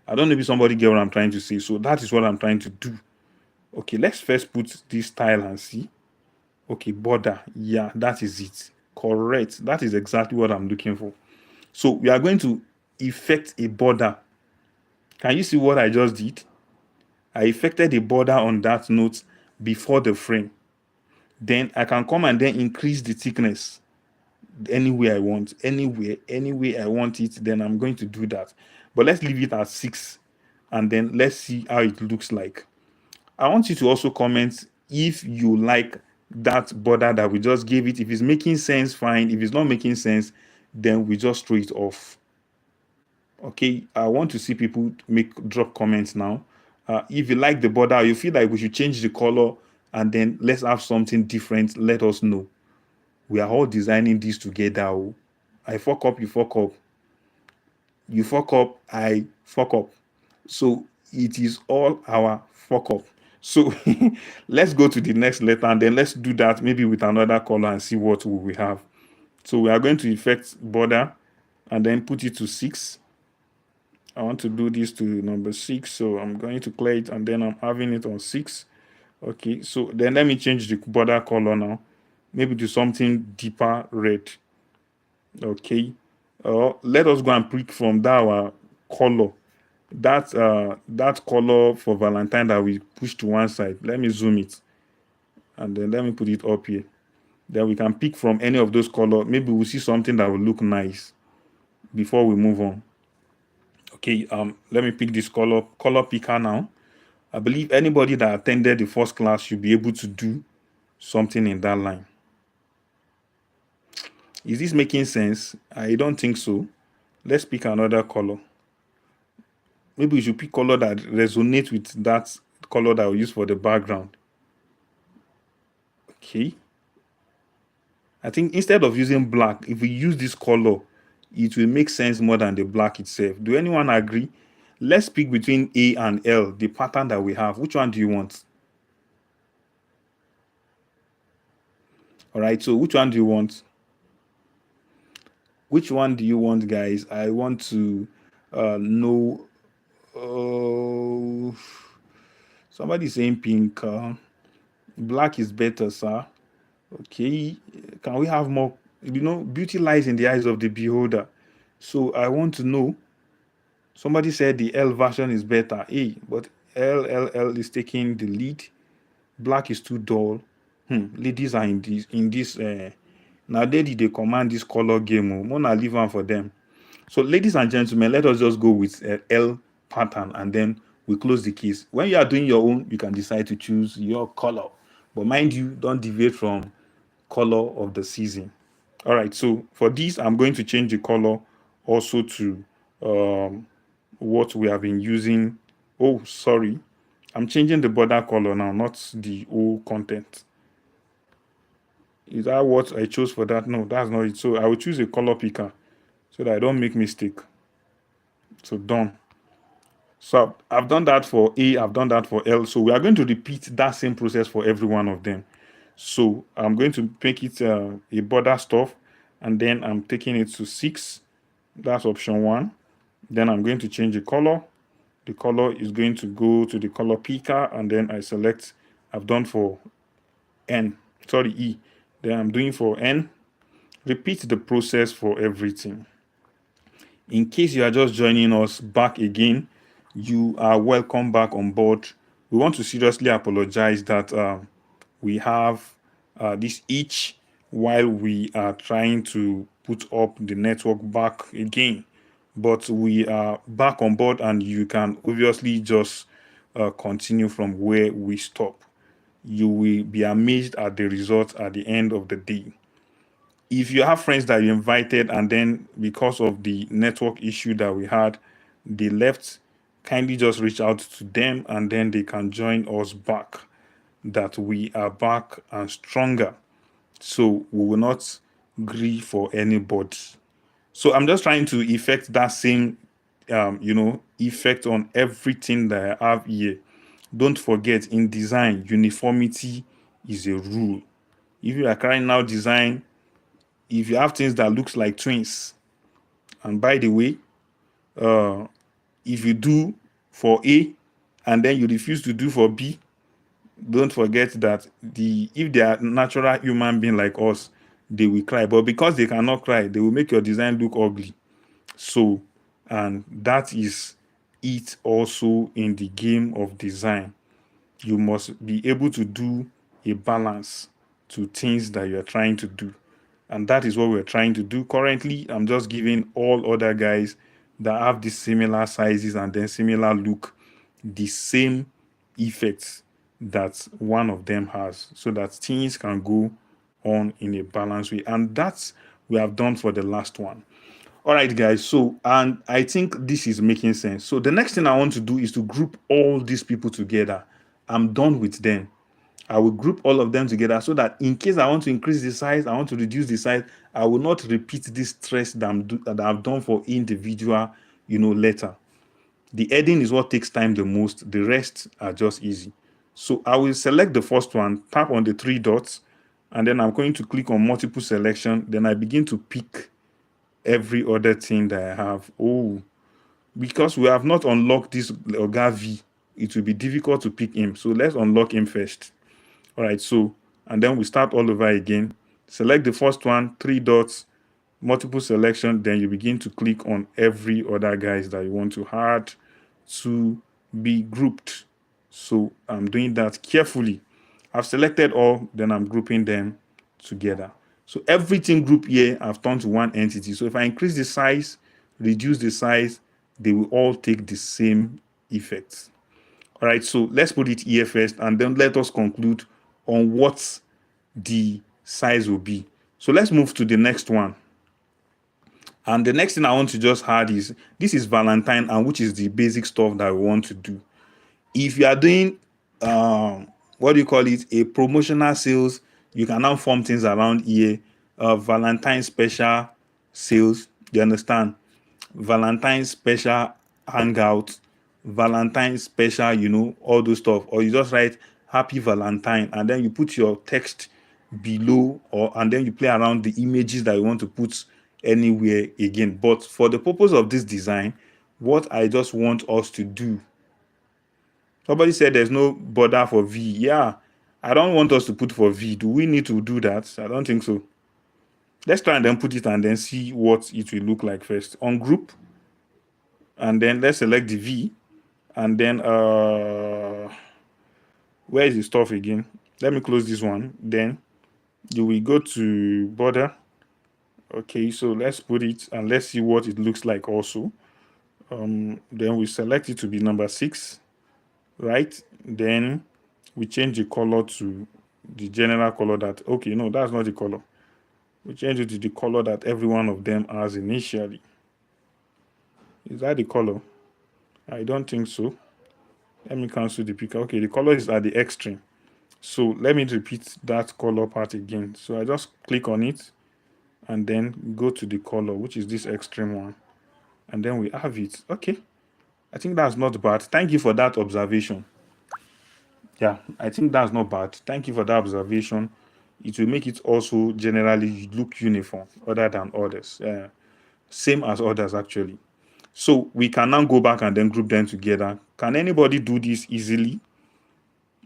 I don't know if somebody get what I'm trying to say. So that is what I'm trying to do. Okay, let's first put this style and see. Okay, border. Yeah, that is it. Correct. That is exactly what I'm looking for. So we are going to effect a border. Can you see what I just did? I effected a border on that note before the frame. Then I can come and then increase the thickness anywhere I want. Anywhere I want it, then I'm going to do that. But let's leave it at 6 and then let's see how it looks like. I want you to also comment if you like that border that we just gave it. If it's making sense, fine. If it's not making sense, then we just throw it off. Okay, I want to see people drop comments now. If you like the border, you feel like we should change the color and then let's have something different, let us know. We are all designing this together. Oh. I fuck up, you fuck up. You fuck up, I fuck up. So it is all our fuck up. So let's go to the next letter and then let's do that maybe with another color and see what we have. So we are going to effect border and then put it to 6. I want to do this to number 6, so I'm going to clear it and then I'm having it on 6. Okay, so then let me change the border color now, maybe to something deeper red. Okay, let us go and pick from that color, that color for Valentine that we pushed to one side. Let me zoom it and then let me put it up here. Then we can pick from any of those colors. Maybe we'll see something that will look nice before we move on. Okay, let me pick this color picker now. I believe anybody that attended the first class should be able to do something in that line. Is this making sense? I don't think so. Let's pick another color. Maybe we should pick color that resonates with that color that we use for the background. Okay. I think instead of using black, if we use this color, it will make sense more than the black itself. Do anyone agree? Let's pick between A and L, the pattern that we have. Which one do you want? All right, so which one do you want? Which one do you want, guys? I want to know. Somebody saying pink. Black is better, sir. Okay, can we have more? Beauty lies in the eyes of the beholder. So I want to know. Somebody said the L version is better. Hey, but L is taking the lead. Black is too dull. Ladies are in this. Now they command this color game. I'm gonna leave one for them. So ladies and gentlemen, let us just go with L pattern and then we close the case. When you are doing your own, you can decide to choose your color. But mind you, don't deviate from color of the season. All right, so for this, I'm going to change the color also to what we have been using. Oh, sorry. I'm changing the border color now, not the whole content. Is that what I chose for that? No, that's not it. So I will choose a color picker so that I don't make mistake. So done. So I've done that for A, I've done that for L. So we are going to repeat that same process for every one of them. So I'm going to make it a border stuff and then I'm taking it to 6. That's option 1. Then I'm going to change the color. The color is going to go to the color picker and then I select, I've done for E. Then I'm doing for N. Repeat the process for everything. In case you are just joining us back again, you are welcome back on board. We want to seriously apologize that we have this itch while we are trying to put up the network back again. But we are back on board and you can obviously just continue from where we stop. You will be amazed at the results at the end of the day. If you have friends that you invited and then because of the network issue that we had, they left, kindly just reach out to them and then they can join us back. that we are back and stronger. So we will not grieve for anybody. So I'm just trying to effect that same, effect on everything that I have here. Don't forget, in design, uniformity is a rule. If you are carrying out design, if you have things that looks like twins, and by the way, if you do for A and then you refuse to do for B, don't forget that if they are natural human being like us, they will cry. But because they cannot cry, they will make your design look ugly. So, and that is it also in the game of design. You must be able to do a balance to things that you're trying to do. And that is what we're trying to do. Currently, I'm just giving all other guys that have the similar sizes and then similar look the same effects that one of them has, so that things can go on in a balanced way. And that's we have done for the last one. All right, guys. So, and I think this is making sense. So the next thing I want to do is to group all these people together. I'm done with them. I will group all of them together so that in case I want to increase the size, I want to reduce the size, I will not repeat this stress that I've done for individual, letter. The heading is what takes time the most. The rest are just easy. So I will select the first one, tap on the three dots, and then I'm going to click on multiple selection. Then I begin to pick every other thing that I have. Oh, because we have not unlocked this Oga V, it will be difficult to pick him. So let's unlock him first. All right, so, and then we start all over again. Select the first one, three dots, multiple selection, then you begin to click on every other guys that you want to add to be grouped. So I'm doing that carefully. I've selected all, then I'm grouping them together. So everything grouped here I've turned to one entity. So if I increase the size, reduce the size, they will all take the same effects. All right, so let's put it here first, and then let us conclude on what the size will be. So let's move to the next one. And the next thing I want to just add is, this is Valentine, and which is the basic stuff that we want to do. If you are doing, what do you call it, a promotional sales, you can now form things around here. Valentine special sales, you understand? Valentine special hangout, Valentine special, all those stuff. Or you just write Happy Valentine, and then you put your text below, and then you play around the images that you want to put anywhere again. But for the purpose of this design, what I just want us to do, somebody said there's no border for V. Yeah, I don't want us to put for V. Do we need to do that? I don't think so. Let's try and then put it and then see what it will look like first. On group, and then let's select the V, and then where is the stuff again? Let me close this one. Then you will go to border. Okay, so let's put it and let's see what it looks like also. Then we select it to be number 6, right? Then we change the color to the general color that, okay, no, that's not the color. We change it to the color that every one of them has initially. Is that the color? I don't think so. Let me cancel the picker. Okay, the color is at the extreme. So let me repeat that color part again. So I just click on it and then go to the color, which is this extreme one. And then we have it. Okay. I think that's not bad. Thank you for that observation. Yeah, I think that's not bad. Thank you for that observation. It will make it also generally look uniform other than others. Same as others, actually. So we can now go back and then group them together. Can anybody do this easily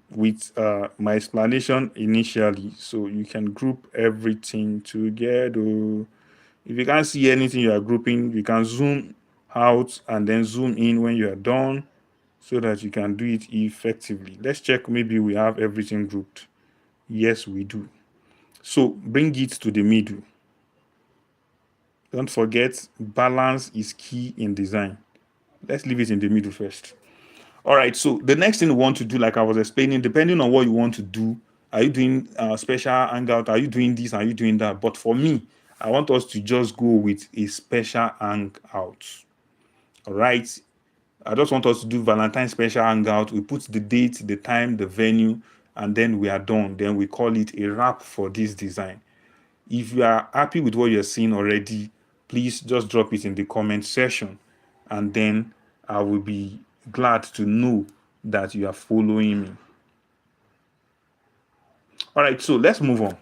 with my explanation initially? So you can group everything together. If you can't see anything you are grouping, you can zoom out and then zoom in when you are done so that you can do it effectively. Let's check, maybe we have everything grouped. Yes, we do. So bring it to the middle. Don't forget, balance is key in design. Let's leave it in the middle first. All right, so the next thing we want to do, like I was explaining, depending on what you want to do, are you doing special hangout? Are you doing this? Are you doing that? But for me, I want us to just go with a special hangout. All right. I just want us to do Valentine special hangout. We put the date, the time, the venue, and then we are done. Then we call it a wrap for this design. If you are happy with what you're seeing already, please just drop it in the comment section, and then I will be glad to know that you are following me. All right, so let's move on.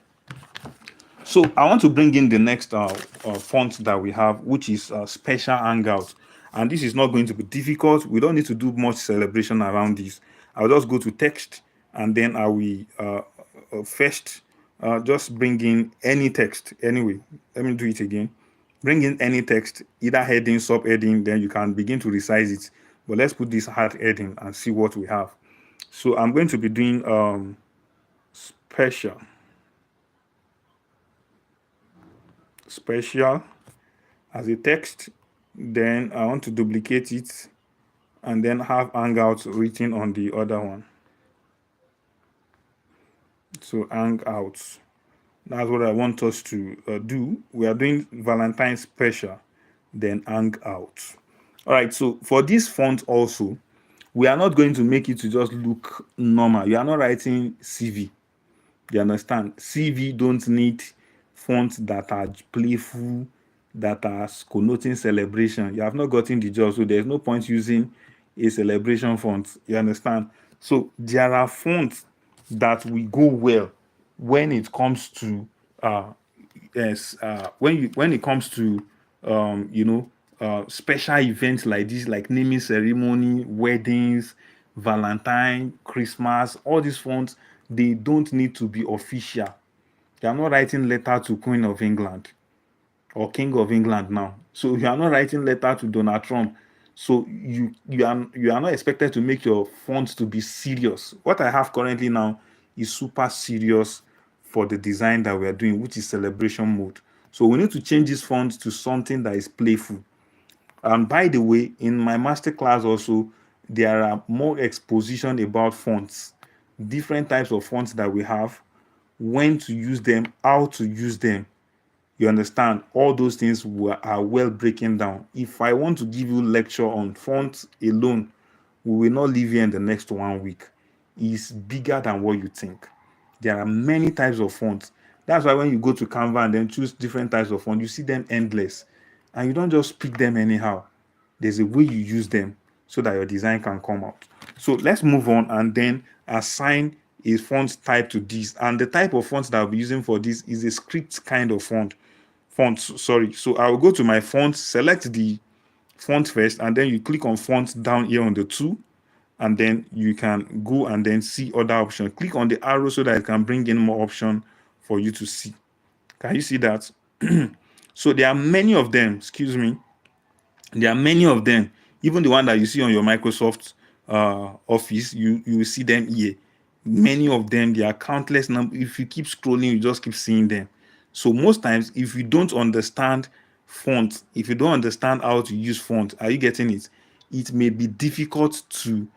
So I want to bring in the next font that we have, which is Special Hangout. And this is not going to be difficult. We don't need to do much celebration around this. I'll just go to text, and then I will first just bring in any text. Anyway, let me do it again. Bring in any text, either heading, subheading, then you can begin to resize it. But let's put this hard heading and see what we have. So I'm going to be doing special as a text. Then I want to duplicate it and then have Hangouts written on the other one. So Hangouts, that's what I want us to do. We are doing Valentine special, then Hangouts. All right, so for this font also, we are not going to make it to just look normal. You are not writing CV. You understand? CV don't need fonts that are playful, that are connoting celebration. You have not gotten the job, so there's no point using a celebration font. You understand? So there are fonts that will go well when it comes to when it comes to special events like this, like naming ceremony, weddings, Valentine, Christmas. All these fonts, they don't need to be official. You are not writing letter to Queen of England or King of England now. So you are not writing letter to Donald Trump. So you are not expected to make your fonts to be serious. What I have currently now is super serious for the design that we are doing, which is celebration mode. So we need to change this font to something that is playful. And by the way, in my masterclass also, there are more exposition about fonts, different types of fonts that we have, when to use them, how to use them. You understand? All those things are well breaking down. If I want to give you lecture on fonts alone, we will not live here in the next 1 week. It's bigger than what you think. There are many types of fonts. That's why when you go to Canva and then choose different types of fonts, you see them endless. And you don't just pick them anyhow. There's a way you use them so that your design can come out. So let's move on and then assign a font type to this. And the type of font that I'll be using for this is a script kind of font. So I will go to my font, select the font first, and then you click on font down here on the tool, and then you can go and then see other options. Click on the arrow so that it can bring in more options for you to see. Can you see that? So there are many of them. Excuse me. There are many of them. Even the one that you see on your Microsoft Office, you will see them here. Many of them, there are countless number. If you keep scrolling, you just keep seeing them. So most times, if you don't understand font, if you don't understand how to use font, are you getting it? It may be difficult to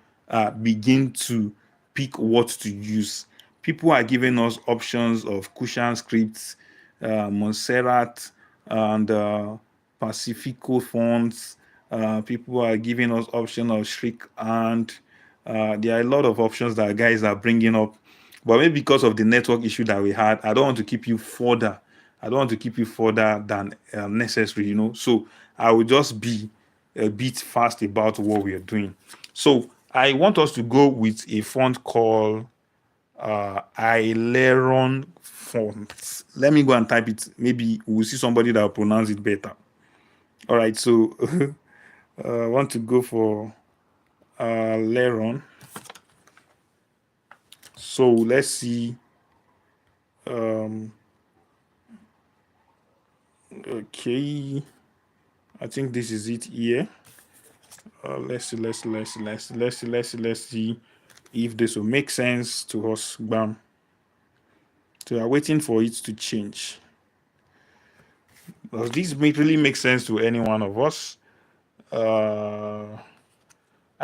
begin to pick what to use. People are giving us options of cushion scripts, Montserrat, and Pacifico fonts. People are giving us option of Shriek, and there are a lot of options that guys are bringing up. But maybe because of the network issue that we had, I don't want to keep you further. I don't want to keep you further than necessary, So I will just be a bit fast about what we are doing. So I want us to go with a font called Aileron font. Let me go and type it. Maybe we'll see somebody that will pronounce it better. All right, so I want to go for Aileron. So let's see. Okay, I think this is it here. Let's see if this will make sense to us. Bam. So we are waiting for it to change. Does this really make sense to any one of us? I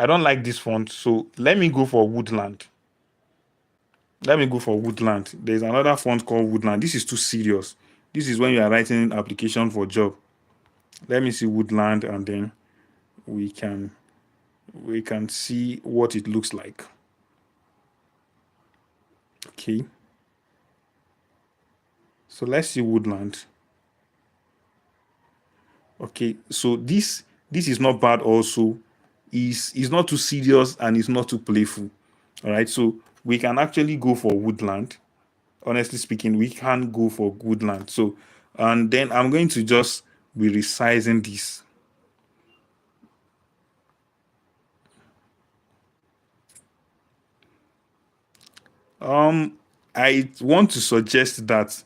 don't like this font, so let me go for Woodland. There's another font called Woodland. This is too serious. This is when you are writing an application for a job. Let me see Woodland, and then we can see what it looks like. Okay, so let's see woodland. Okay, so this is not bad also. Is not too serious and it's not too playful. All right, so we can actually go for woodland. Honestly speaking, we can go for woodland. So, and then I'm going to just be resizing this. I want to suggest that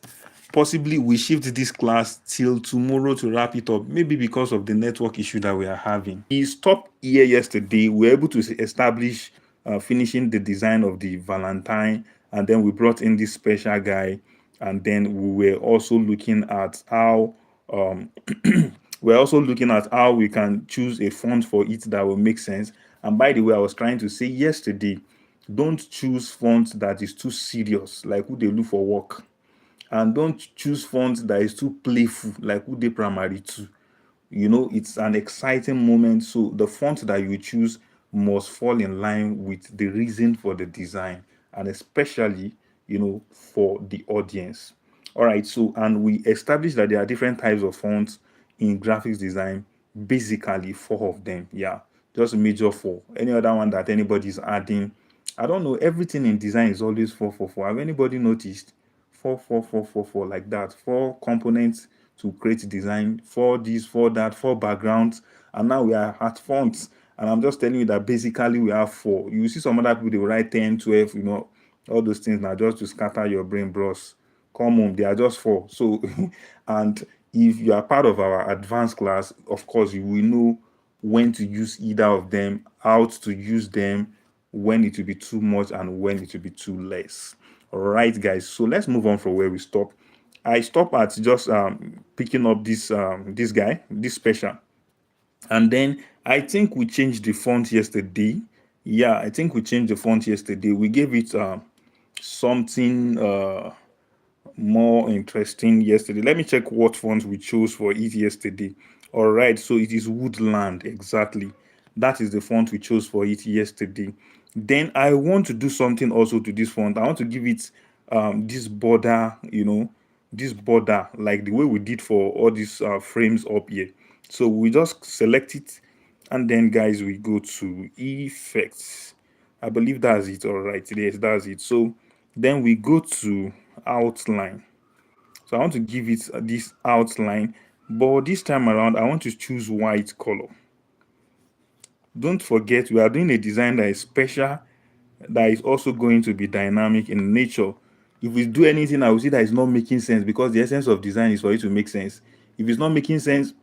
possibly we shift this class till tomorrow to wrap it up, maybe because of the network issue that we are having. We stopped here yesterday. We were able to establish finishing the design of the Valentine, and then we brought in this special guy, and then we were also looking at how we're also looking at how we can choose a font for it that will make sense. And by the way, I was trying to say yesterday, don't choose font that is too serious, like who they look for work, and don't choose font that is too playful, like who they primary two. It's an exciting moment, so the font that you choose must fall in line with the reason for the design, and especially for the audience. All right, so and we established that there are different types of fonts in graphics design, basically four of them. Yeah, just major four. Any other one that anybody's adding, I don't know. Everything in design is always four, four, four. Have anybody noticed? Four, four, four, four, four, like that. Four components to create design, for this, for that, for backgrounds, and now we are at fonts. And I'm just telling you that basically we have four. You see some other people, they will write 10, 12, all those things now just to scatter your brain, bros. Come on, they are just four. So, and if you are part of our advanced class, of course, you will know when to use either of them, how to use them, when it will be too much and when it will be too less. All right, guys. So let's move on from where we stop. I stop at just picking up this guy, this special, and then I think we changed the font yesterday. Yeah, I think we changed the font yesterday. We gave it something more interesting yesterday. Let me check what font we chose for it yesterday. All right, so it is Woodland, exactly. That is the font we chose for it yesterday. Then I want to do something also to this font. I want to give it this border, this border, like the way we did for all these frames up here. So we just select it, and then guys, we go to effects. I believe that's it. All right, yes, that's it. So then we go to outline. So I want to give it this outline, but this time around I want to choose white color. Don't forget, we are doing a design that is special, that is also going to be dynamic in nature. If we do anything, I will see that it's not making sense, because the essence of design is for it to make sense. If it's not making sense,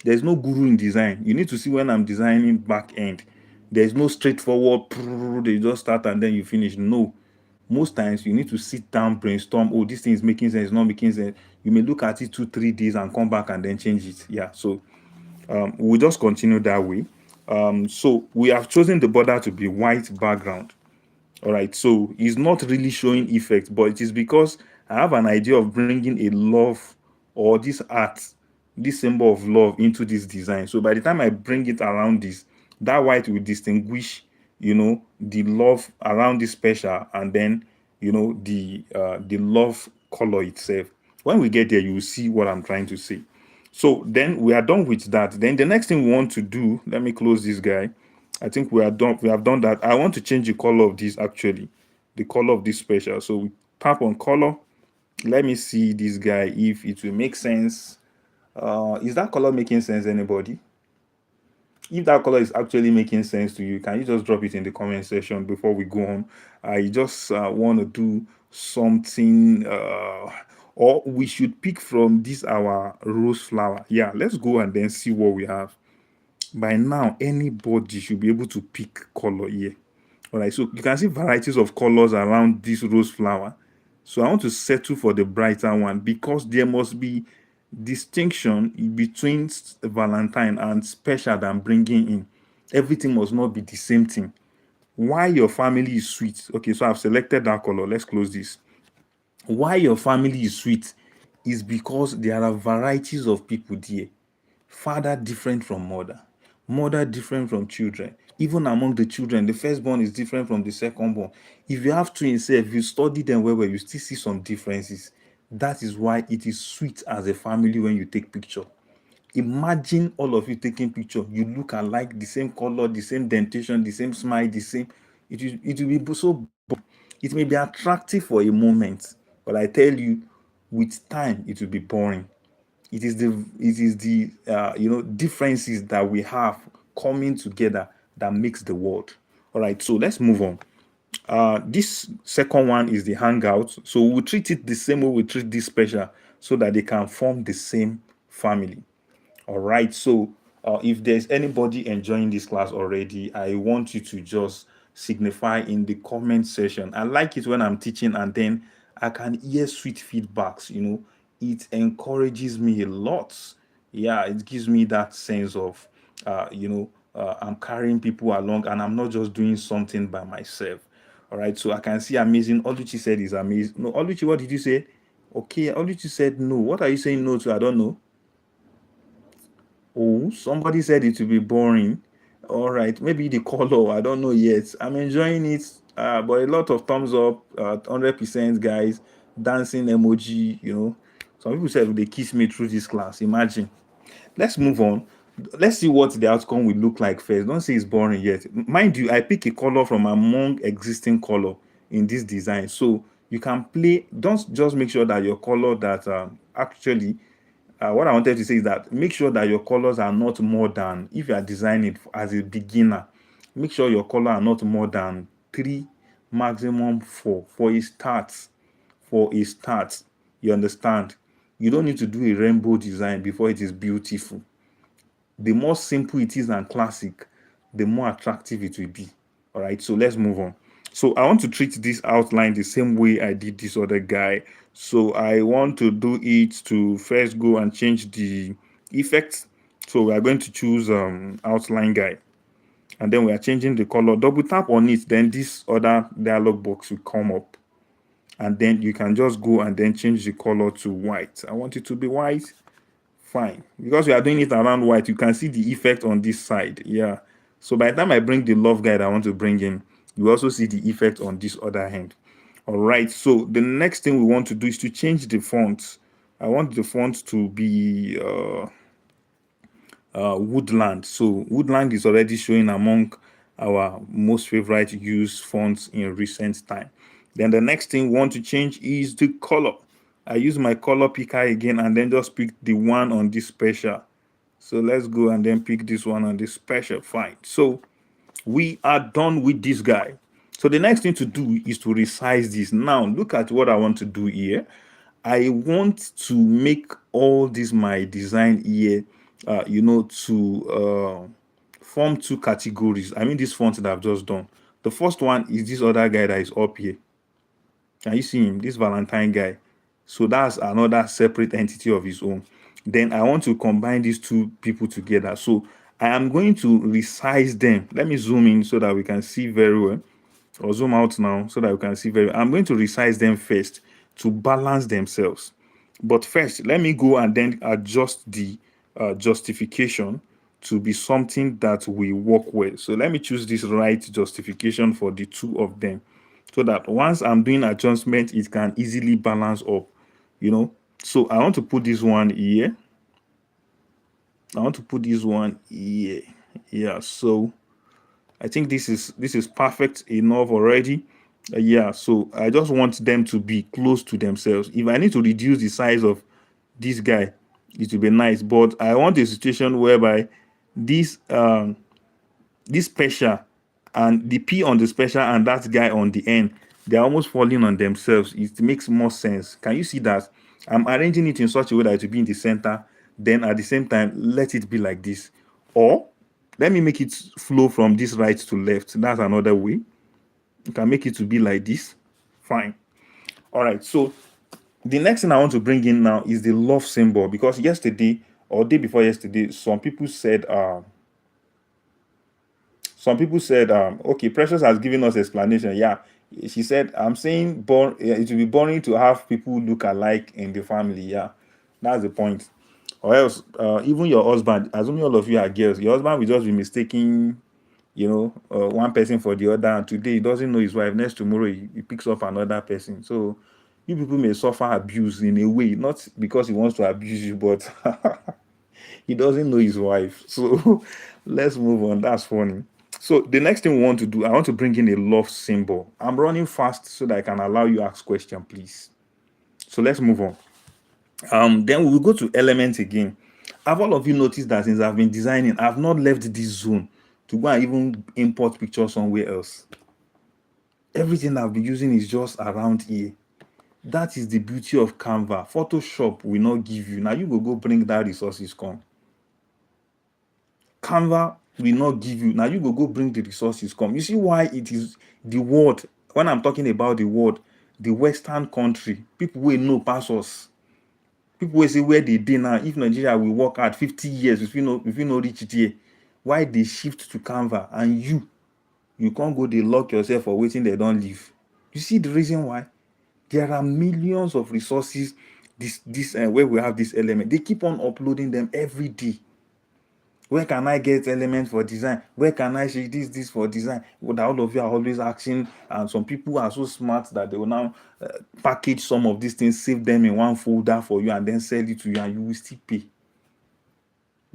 there's no guru in design. You need to see, when I'm designing back end, there's no straightforward they just start and then you finish. No, most times you need to sit down, brainstorm. Oh, this thing is making sense, not making sense. You may look at it 2-3 days and come back and then change it. Yeah, so we'll just continue that way. So we have chosen the border to be white background. All right, so it's not really showing effect, but it is because I have an idea of bringing a love, or this art, this symbol of love, into this design. So by the time I bring it around this, that white will distinguish, the love around this special, and then the love color itself. When we get there, you will see what I'm trying to say. So then we are done with that. Then the next thing we want to do, let me close this guy. I think we are done. We have done that. I want to change the color of this, actually, the color of this special. So we tap on color. Let me see this guy, if it will make sense. Is that color making sense, anybody? If that color is actually making sense to you, can you just drop it in the comment section before we go on? I just want to do something, or we should pick from this our rose flower. Yeah, let's go and then see what we have. By now, anybody should be able to pick color here. All right, so you can see varieties of colors around this rose flower. So I want to settle for the brighter one, because there must be distinction between Valentine and special that I'm bringing in. Everything must not be the same thing. Why your family is sweet. Okay, so I've selected that color. Let's close this. Why your family is sweet is because there are varieties of people there. Father different from mother, Mother different from children. Even among the children, the firstborn is different from the secondborn. If you have twins, if you study them well, you still see some differences. That is why it is sweet as a family when you take picture. Imagine all of you taking picture. You look alike, the same color, the same dentation, the same smile, the same. It will be so. It may be attractive for a moment, but I tell you, with time, it will be boring. It is the differences that we have coming together that makes the world. All right, so let's move on. This second one is the hangout. So we'll treat it the same way we treat this special, so that they can form the same family. All right. So, if there's anybody enjoying this class already, I want you to just signify in the comment section. I like it when I'm teaching and then I can hear sweet feedbacks. It encourages me a lot. Yeah, it gives me that sense of, I'm carrying people along and I'm not just doing something by myself. All right. So I can see amazing. Oluchi said is amazing. No, Oluchi, what did you say? Okay, Oluchi said no. What are you saying no to? I don't know. Oh, somebody said it will be boring. All right, maybe the color. I don't know yet. I'm enjoying it, but a lot of thumbs up, 100% guys, dancing emoji. Some people said they kiss me through this class. Imagine. Let's move on. Let's see what the outcome will look like first. Don't say it's boring yet. Mind you, I pick a color from among existing color in this design, so you can play. Don't just make sure that your color that actually what I wanted to say is that make sure that your colors are not more than, if you are designing as a beginner, make sure your color are not more than 3, maximum 4 for a start. For a start, you understand? You don't need to do a rainbow design before it is beautiful. The more simple it is and classic, the more attractive it will be. All right, so let's move on. So I want to treat this outline the same way I did this other guy. So I want to do it to first go and change the effects. So we are going to choose outline guy, and then we are changing the color. Double tap on it, then this other dialog box will come up, and then you can just go and then change the color to white. I want it to be white. Fine, because we are doing it around white, you can see the effect on this side. Yeah, so by the time I bring the love guide I want to bring in, you also see the effect on this other hand. All right, so the next thing we want to do is to change the font. I want the font to be woodland. So woodland is already showing among our most favorite used fonts in recent time. Then the next thing we want to change is the color. I use my color picker again and then just pick the one on this special. So let's go and then pick this one on this special. Fine. So we are done with this guy. So the next thing to do is to resize this. Now look at what I want to do here. I want to make all this my design here, to form 2 categories. I mean, this font that I've just done. The first one is this other guy that is up here. Can you see him? This Valentine guy. So that's another separate entity of his own. Then I want to combine these 2 people together. So I am going to resize them. Let me zoom in so that we can see very well. Or zoom out now so that we can see very well. I'm going to resize them first to balance themselves. But first, let me go and then adjust the justification to be something that we work with. So let me choose this right justification for the 2 of them, so that once I'm doing adjustment, it can easily balance up, So I want to put this one here. I want to put this one here. Yeah, so I think this is perfect enough already. Yeah, so I just want them to be close to themselves. If I need to reduce the size of this guy, it will be nice. But I want a situation whereby this special and the P on the special and that guy on the end, they're almost falling on themselves. It makes more sense. Can you see that? I'm arranging it in such a way that it will be in the center, then at the same time let it be like this. Or let me make it flow from this right to left. That's another way. You can make it to be like this. Fine. All right, so the next thing I want to bring in now is the love symbol, because yesterday or day before yesterday, some people said okay, Precious has given us explanation. Yeah, she said, I'm saying it will be boring to have people look alike in the family. Yeah, that's the point. Or else, even your husband, assuming all of you are girls, your husband will just be mistaking, one person for the other. And today he doesn't know his wife. Next tomorrow he picks up another person. So you people may suffer abuse in a way, not because he wants to abuse you, but he doesn't know his wife. So let's move on. That's funny. So the next thing we want to do, I want to bring in a love symbol. I'm running fast so that I can allow you ask question, please. So let's move on. Then we will go to elements again. Have all of you noticed that since I've been designing, I've not left this zone to go and even import pictures somewhere else? Everything I've been using is just around here. That is the beauty of Canva. Photoshop will not give you. Now you go bring that resources come. Canva will not give you. Now you go bring the resources come. You see why it is the world. When I'm talking about the world, the Western country, people will know pass us. People will say where they dey now. If Nigeria will work hard 50 years, if you know reach it here, why they shift to Canva and you can't go they lock yourself for waiting they don't leave. You see the reason why? There are millions of resources this where we have this element. They keep on uploading them every day. Where can I get elements for design? Where can I see this for design? Well, all of you are always asking, and some people are so smart that they will now package some of these things, save them in one folder for you, and then sell it to you, and you will still pay.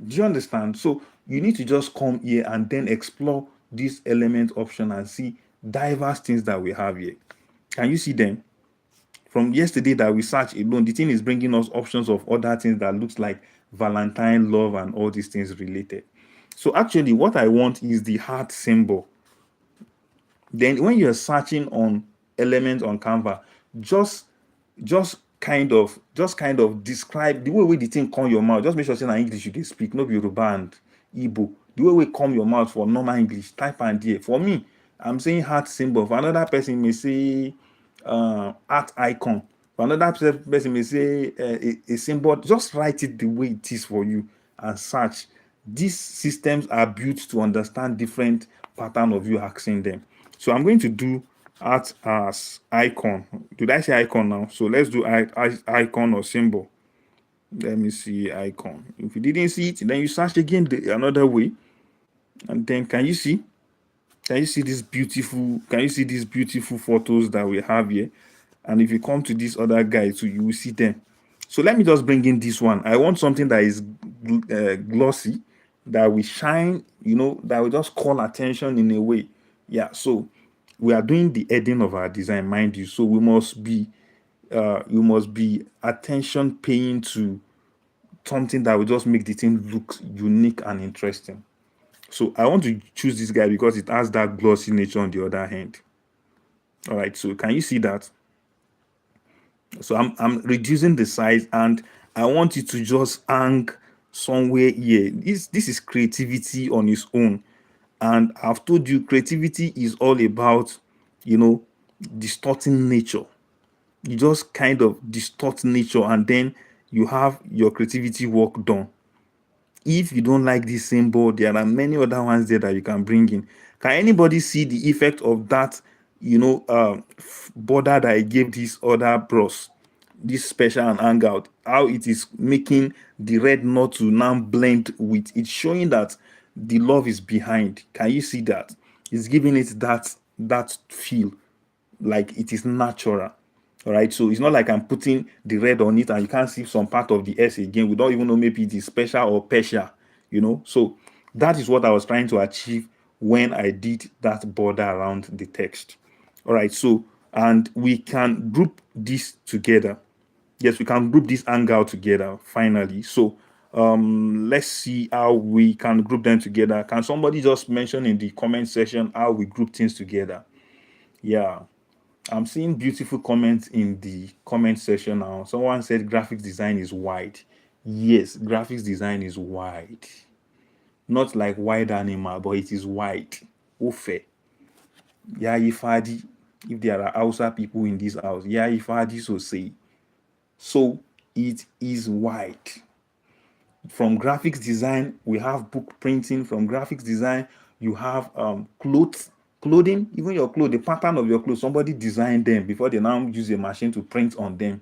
Do you understand? So you need to just come here and then explore this element option and see diverse things that we have here. Can you see them? From yesterday that we searched alone, the thing is bringing us options of other things that looks like Valentine, love, and all these things related. So actually, what I want is the heart symbol. Then when you're searching on elements on Canva, just kind of describe the way the thing come your mouth. Just make sure say na English you dey speak, no be Yoruba and Igbo. The way come your mouth for normal English, type and there. For me, I'm saying heart symbol. For another person may say art icon. For another person may say a symbol. Just write it the way it is for you and search. These systems are built to understand different pattern of you asking them. So I'm going to do art as icon. Did I say icon now? So let's do icon or symbol. Let me see icon. If you didn't see it, then you search again another way. And then can you see? Can you see these beautiful photos that we have here? And if you come to this other guy too, you will see them. So let me just bring in this one. I want something that is glossy, that will shine, that will just call attention in a way. Yeah, so we are doing the heading of our design, mind you. So we must be attention paying to something that will just make the thing look unique and interesting. So I want to choose this guy because it has that glossy nature on the other hand. All right, so can you see that? So I'm reducing the size and I want it to just hang somewhere here. This is creativity on its own. And I've told you creativity is all about, distorting nature. You just kind of distort nature and then you have your creativity work done. If you don't like this symbol, there are many other ones there that you can bring in. Can anybody see the effect of that, border that I gave this other brush, this special and hangout, how it is making the red not to now blend with it's showing that the love is behind. Can you see that? It's giving it that feel like it is natural. All right, so it's not like I'm putting the red on it and you can't see some part of the S again. We don't even know maybe it is special or partial, So that is what I was trying to achieve when I did that border around the text. All right, so and we can group this together. Yes, we can group this hangout together finally. So let's see how we can group them together. Can somebody just mention in the comment section how we group things together? Yeah. I'm seeing beautiful comments in the comment section now. Someone said graphics design is wide. Yes, graphics design is wide. Not like wide animal, but it is wide. Ofe. Yeah, ifadi. If there are Hausa people in this house, yeah, ifadi so say. So it is wide. From graphics design, we have book printing. From graphics design, you have clothing, even your clothes, the pattern of your clothes, somebody designed them before they now use a machine to print on them.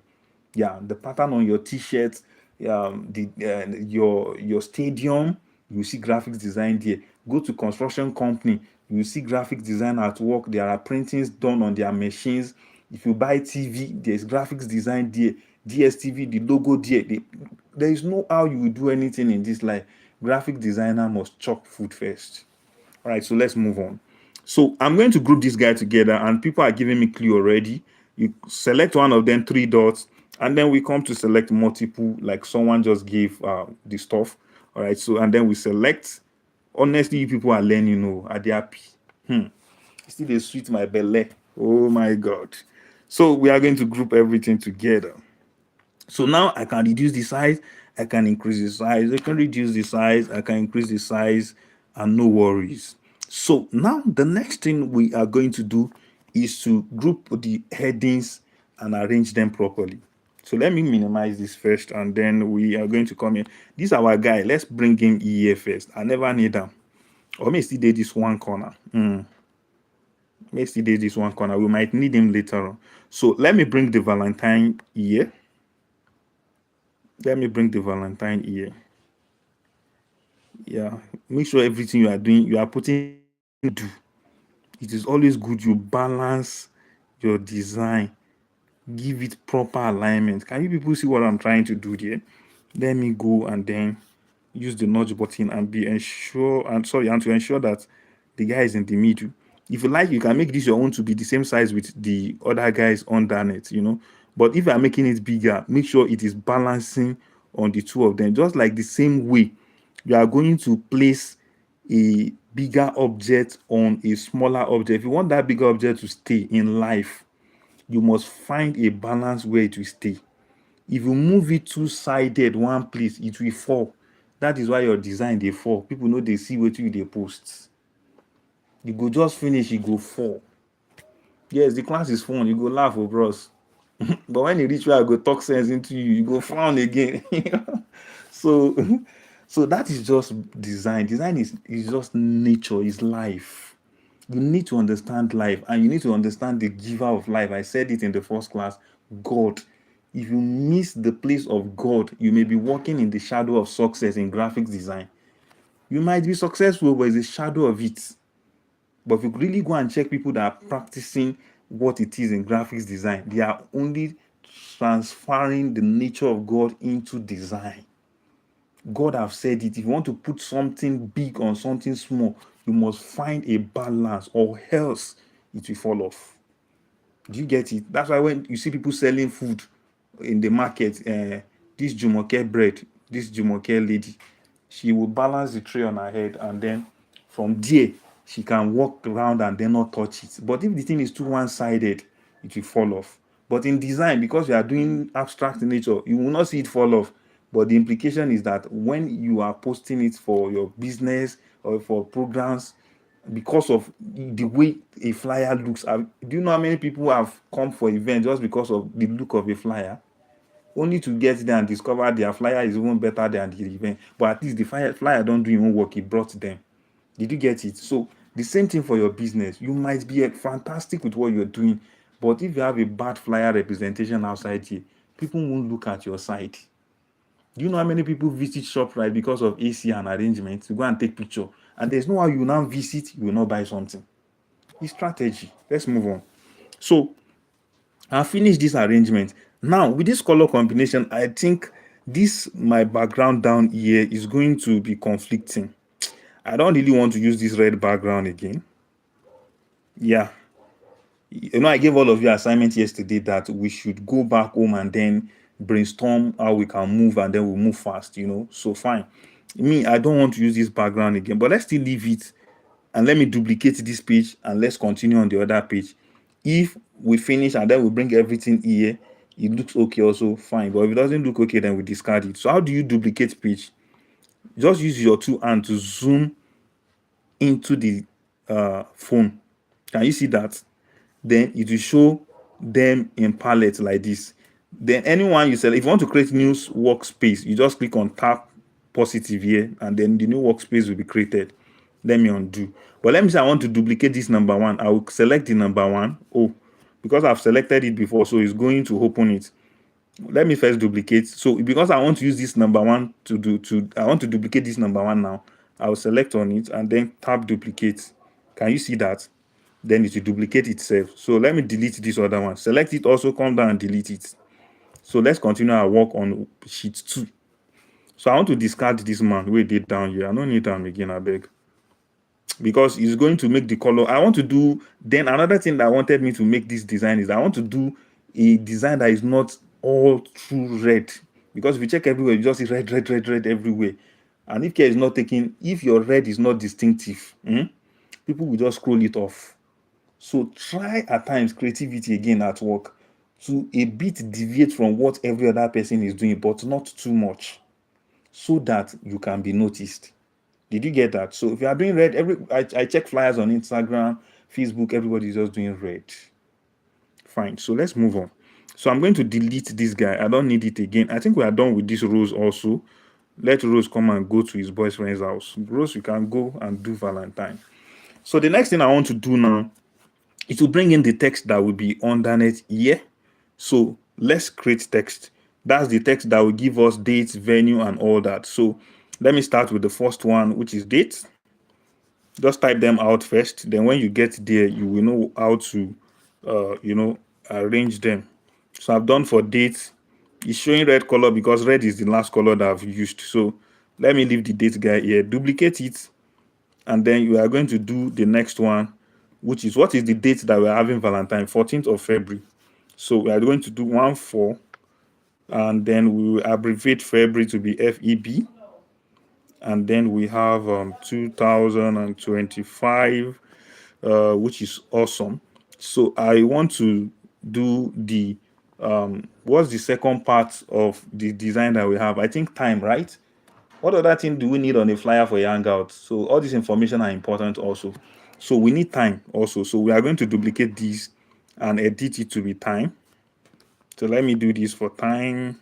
Yeah, the pattern on your t-shirts, your stadium, you see graphics design there. Go to construction company, you see graphics design at work. There are printings done on their machines. If you buy TV, there's graphics design there. DSTV, the logo there. There is no how you will do anything in this life. Graphic designer must chop food first. All right, so let's move on. So I'm going to group this guy together, and people are giving me clue already. You select one of them, three dots, and then we come to select multiple, like someone just gave the stuff. All right, so and then we select. Honestly, you people are learning, are they happy? Still they sweet my belly. Oh my god. So we are going to group everything together. So now I can reduce the size, I can increase the size, I can reduce the size, I can increase the size, and no worries. So now the next thing we are going to do is to group the headings and arrange them properly. So let me minimize this first, and then we are going to come in. This is our guy. Let's bring him here first. I never need him. Or may still do this one corner. May still do this one corner. We might need him later on. So let me bring the Valentine here. Let me bring the Valentine here. Yeah, make sure everything you are doing, you are putting do. It is always good you balance your design, give it proper alignment. Can you people see what I'm trying to do there? Let me go and then use the nudge button and to ensure that the guy is in the middle. If you like, you can make this your own to be the same size with the other guys under it. But if you are making it bigger, make sure it is balancing on the two of them, just like the same way you are going to place a bigger object on a smaller object. If you want that bigger object to stay in life, you must find a balance where it will stay. If you move it two-sided one place, it will fall. That is why your design they fall. People know they see what you they post. You go just finish, you go fall. Yes, the class is fun. You go laugh, bros. But when you reach where I go talk sense into you, you go frown again. so so that is just design. Design is just nature, is life. You need to understand life, and you need to understand the giver of life. I said it in the first class, God. If you miss the place of God, you may be walking in the shadow of success in graphics design. You might be successful, but it's a shadow of it. But if you really go and check people that are practicing what it is in graphics design, they are only transferring the nature of God into design. God have said it. If you want to put something big on something small, you must find a balance, or else it will fall off. Do you get it? That's why when you see people selling food in the market, this Jumoke bread, this Jumoke lady, she will balance the tray on her head, and then from there she can walk around and then not touch it. But if the thing is too one-sided, it will fall off. But in design, because you are doing abstract nature, you will not see it fall off. But the implication is that when you are posting it for your business or for programs, because of the way a flyer looks, do you know how many people have come for events just because of the look of a flyer? Only to get there and discover their flyer is even better than the event. But at least the flyer don't do your own work, it brought them. Did you get it? So the same thing for your business. You might be fantastic with what you're doing, but if you have a bad flyer representation outside here, people won't look at your site. Do you know how many people visit ShopRite because of AC and arrangements to go and take picture? And there's no how you now visit, you will not buy something. It's strategy. Let's move on. So I'll finish this arrangement. Now, with this color combination, I think my background down here is going to be conflicting. I don't really want to use this red background again. Yeah. I gave all of you assignment yesterday that we should go back home and then brainstorm how we can move, and then we'll move fast, So fine. I don't want to use this background again, but let's still leave it, and let me duplicate this page, and let's continue on the other page. If we finish and then we bring everything here, it looks okay also, fine. But if it doesn't look okay, then we discard it. So how do you duplicate page? Just use your two hands to zoom into the phone. Can you see that? Then it will show them in palette like this. Then anyone you select, if you want to create new workspace, you just click on tap positive here, and then the new workspace will be created. Let me undo. But let me say I want to duplicate this number one. I will select the number one. Oh, because I've selected it before, so it's going to open it. Let me first duplicate. So because I want to use this number one I want to duplicate this number one now. I'll select on it and then tap duplicate. Can you see that? Then it will duplicate itself. So let me delete this other one. Select it also, come down and delete it. So let's continue our work on sheet 2. So I want to discard this man. Wait, it down here. I don't need them again, I beg. Because it's going to make the color. I want to do, then another thing that wanted me to make this design is I want to do a design that is not all through red. Because if you check everywhere, you just see red, red, red, red everywhere. And if care is not taken, if your red is not distinctive, people will just scroll it off. So try at times creativity again at work to a bit deviate from what every other person is doing, but not too much, so that you can be noticed. Did you get that? So if you are doing red, I check flyers on Instagram, Facebook, everybody's just doing red. Fine. So let's move on. So I'm going to delete this guy. I don't need it again. I think we are done with this Rose also. Let Rose come and go to his boyfriend's house. Rose, you can go and do Valentine. So the next thing I want to do now, it will bring in the text that will be underneath here. So let's create text. That's the text that will give us dates, venue, and all that. So let me start with the first one, which is date. Just type them out first. Then when you get there, you will know how to, arrange them. So I've done for date. It's showing red color because red is the last color that I've used. So let me leave the date guy here, duplicate it, and then you are going to do the next one, which is what is the date that we're having Valentine, 14th of February. So we are going to do 1/4, and then we will abbreviate February to be FEB, and then we have 2025, which is awesome. So I want to do the what's the second part of the design that we have? I think time, right? What other thing do we need on a flyer for a hangout? So all this information are important also. So we need time also. So we are going to duplicate this and edit it to be time. So let me do this for time.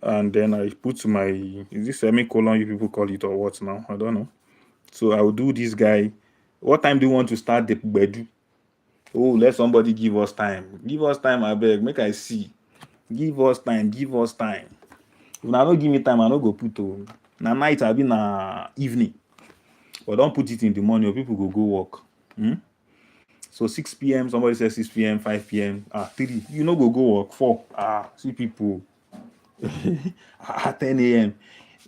And then I put my, is this semicolon you people call it or what now? I don't know. So I will do this guy. What time do you want to start the bedu? Oh, let somebody give us time. Give us time, I beg. Make I see. Give us time. Give us time. If I don't give me time, I don't go put to. Na night, I be na evening. But don't put it in the morning or people go work. So 6 p.m. Somebody says 6 p.m., 5 p.m. 3. You know go work. 4. See people. At 10 a.m.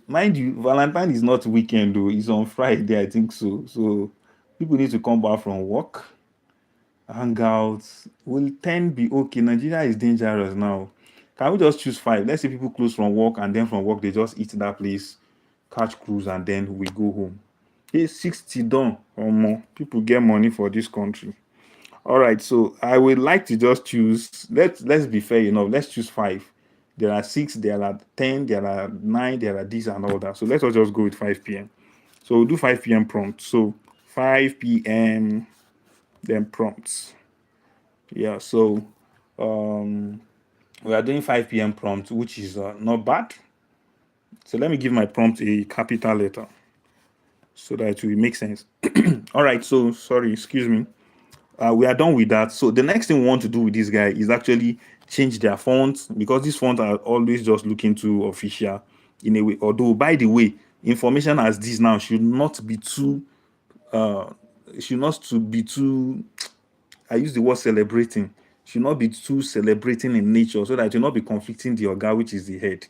Mind you, Valentine is not weekend though. It's on Friday, I think so. So people need to come back from work. Hangouts will 10 be okay. Nigeria is dangerous now. Can we just choose 5? Let's say people close from work, and then from work they just eat that place, catch cruise, and then we go home. Hey, 60 done or more. People get money for this country. All right, so I would like to just choose. Let's be fair enough. Let's choose 5. There are 6, there are 10, there are 9, there are this and all that. So let's just go with 5 p.m. So we'll do 5 p.m. prompt. So 5 p.m. then prompts. Yeah, so we are doing 5 p.m. prompt, which is not bad. So let me give my prompt a capital letter so that it will make sense. All right, so sorry, excuse me. We are done with that. So the next thing we want to do with this guy is actually change their fonts, because these fonts are always just looking too official in a way. Although, by the way, information as this now should not be too I use the word celebrating. Should not be too celebrating in nature, so that it will not be conflicting the organ, which is the head.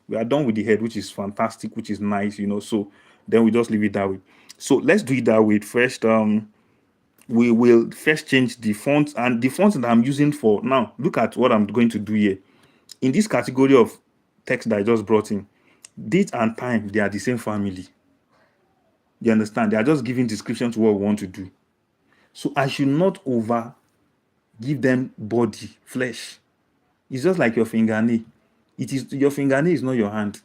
We are done with the head, which is fantastic, which is nice, so then we just leave it that way. So let's do it that way first. We will first change the font, and the font that I'm using for now, look at what I'm going to do here. In this category of text that I just brought in, date and time, they are the same family. You understand? They are just giving description to what we want to do. So I should not over give them body, flesh. It's just like your fingernail. It is your fingernail is not your hand.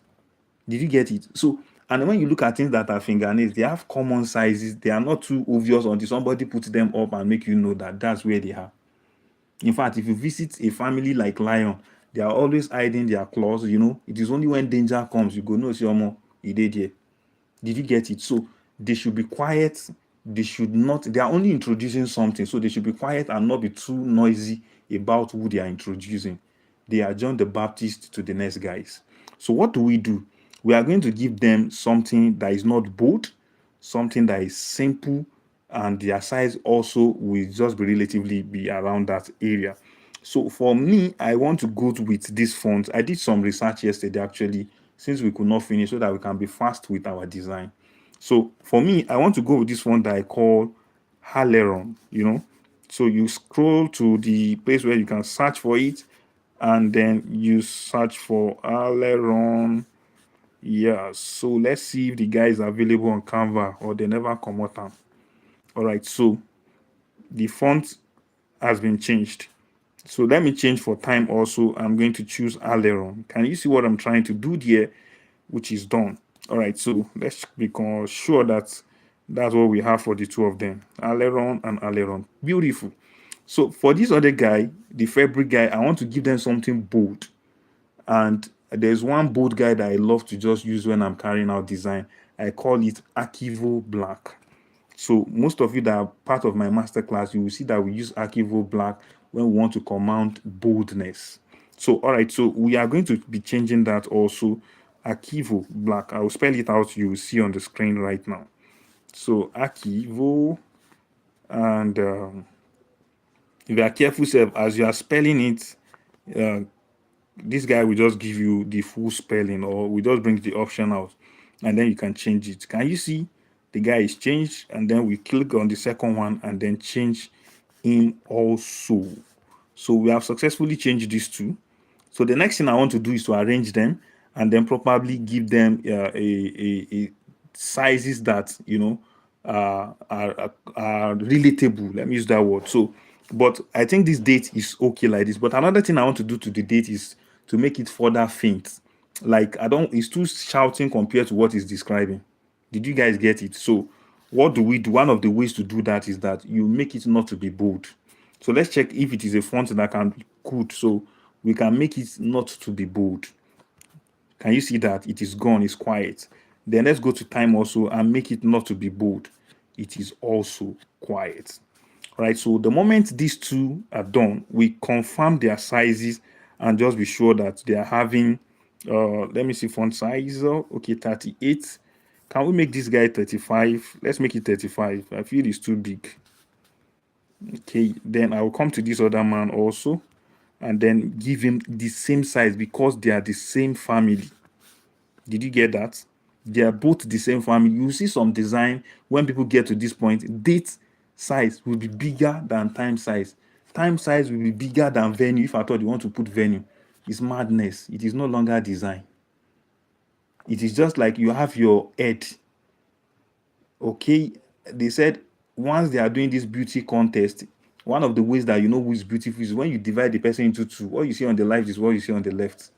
Did you get it? So, and when you look at things that are fingernails, they have common sizes. They are not too obvious until somebody puts them up and make you know that that's where they are. In fact, if you visit a family like lion, they are always hiding their claws. It is only when danger comes you go, no, see, he did here. Did you get it? So they should be quiet. They should not. They are only introducing something, so they should be quiet and not be too noisy about who they are introducing. they are John the Baptist to the next guys. So what do? We are going to give them something that is not bold, something that is simple, and their size also will just be relatively be around that area. So for me, I want to go with this font. I did some research yesterday actually, since we could not finish, so that we can be fast with our design. So for me, I want to go with this one that I call Haleron, So you scroll to the place where you can search for it, and then you search for Haleron. Yeah, so let's see if the guy is available on Canva or they never come out. All right, so the font has been changed. So let me change for time also. I'm going to choose Aileron. Can you see what I'm trying to do there, which is done? All right, so let's be sure that that's what we have for the two of them, Aileron and Aileron. Beautiful. So for this other guy, the fabric guy, I want to give them something bold. And there's one bold guy that I love to just use when I'm carrying out design. I call it Archivo Black. So most of you that are part of my masterclass, you will see that we use Archivo Black when we want to command boldness. So, all right, so we are going to be changing that also. Archivo Black. I will spell it out. You will see on the screen right now. So Archivo, and if you are careful, as you are spelling it, this guy will just give you the full spelling, or we just bring the option out, and then you can change it. Can you see the guy is changed? And then we click on the second one and then change him also. So we have successfully changed these two. So the next thing I want to do is to arrange them and then probably give them a sizes that are relatable. Let me use that word. So, but I think this date is okay like this. But another thing I want to do to the date is to make it further faint. Like it's too shouting compared to what it's describing. Did you guys get it? So what do we do? One of the ways to do that is that you make it not to be bold. So let's check if it is a font that can be good. So we can make it not to be bold. Can you see that? It is gone, it's quiet. Then let's go to time also and make it not to be bold. It is also quiet. All right, so the moment these two are done, we confirm their sizes and just be sure that they are having, let me see, font size, okay, 38. Can we make this guy 35? Let's make it 35. I feel it's too big. Okay, then I will come to this other man also and then give him the same size because they are the same family. Did you get that? They are both the same family. You see some design when people get to this point, date size will be bigger than time size. Time size will be bigger than venue. If I thought you want to put venue, it's madness. It is no longer design. It is just like you have your head. Okay, they said once they are doing this beauty contest, one of the ways that you know who is beautiful is when you divide the person into two. What you see on the right is what you see on the left.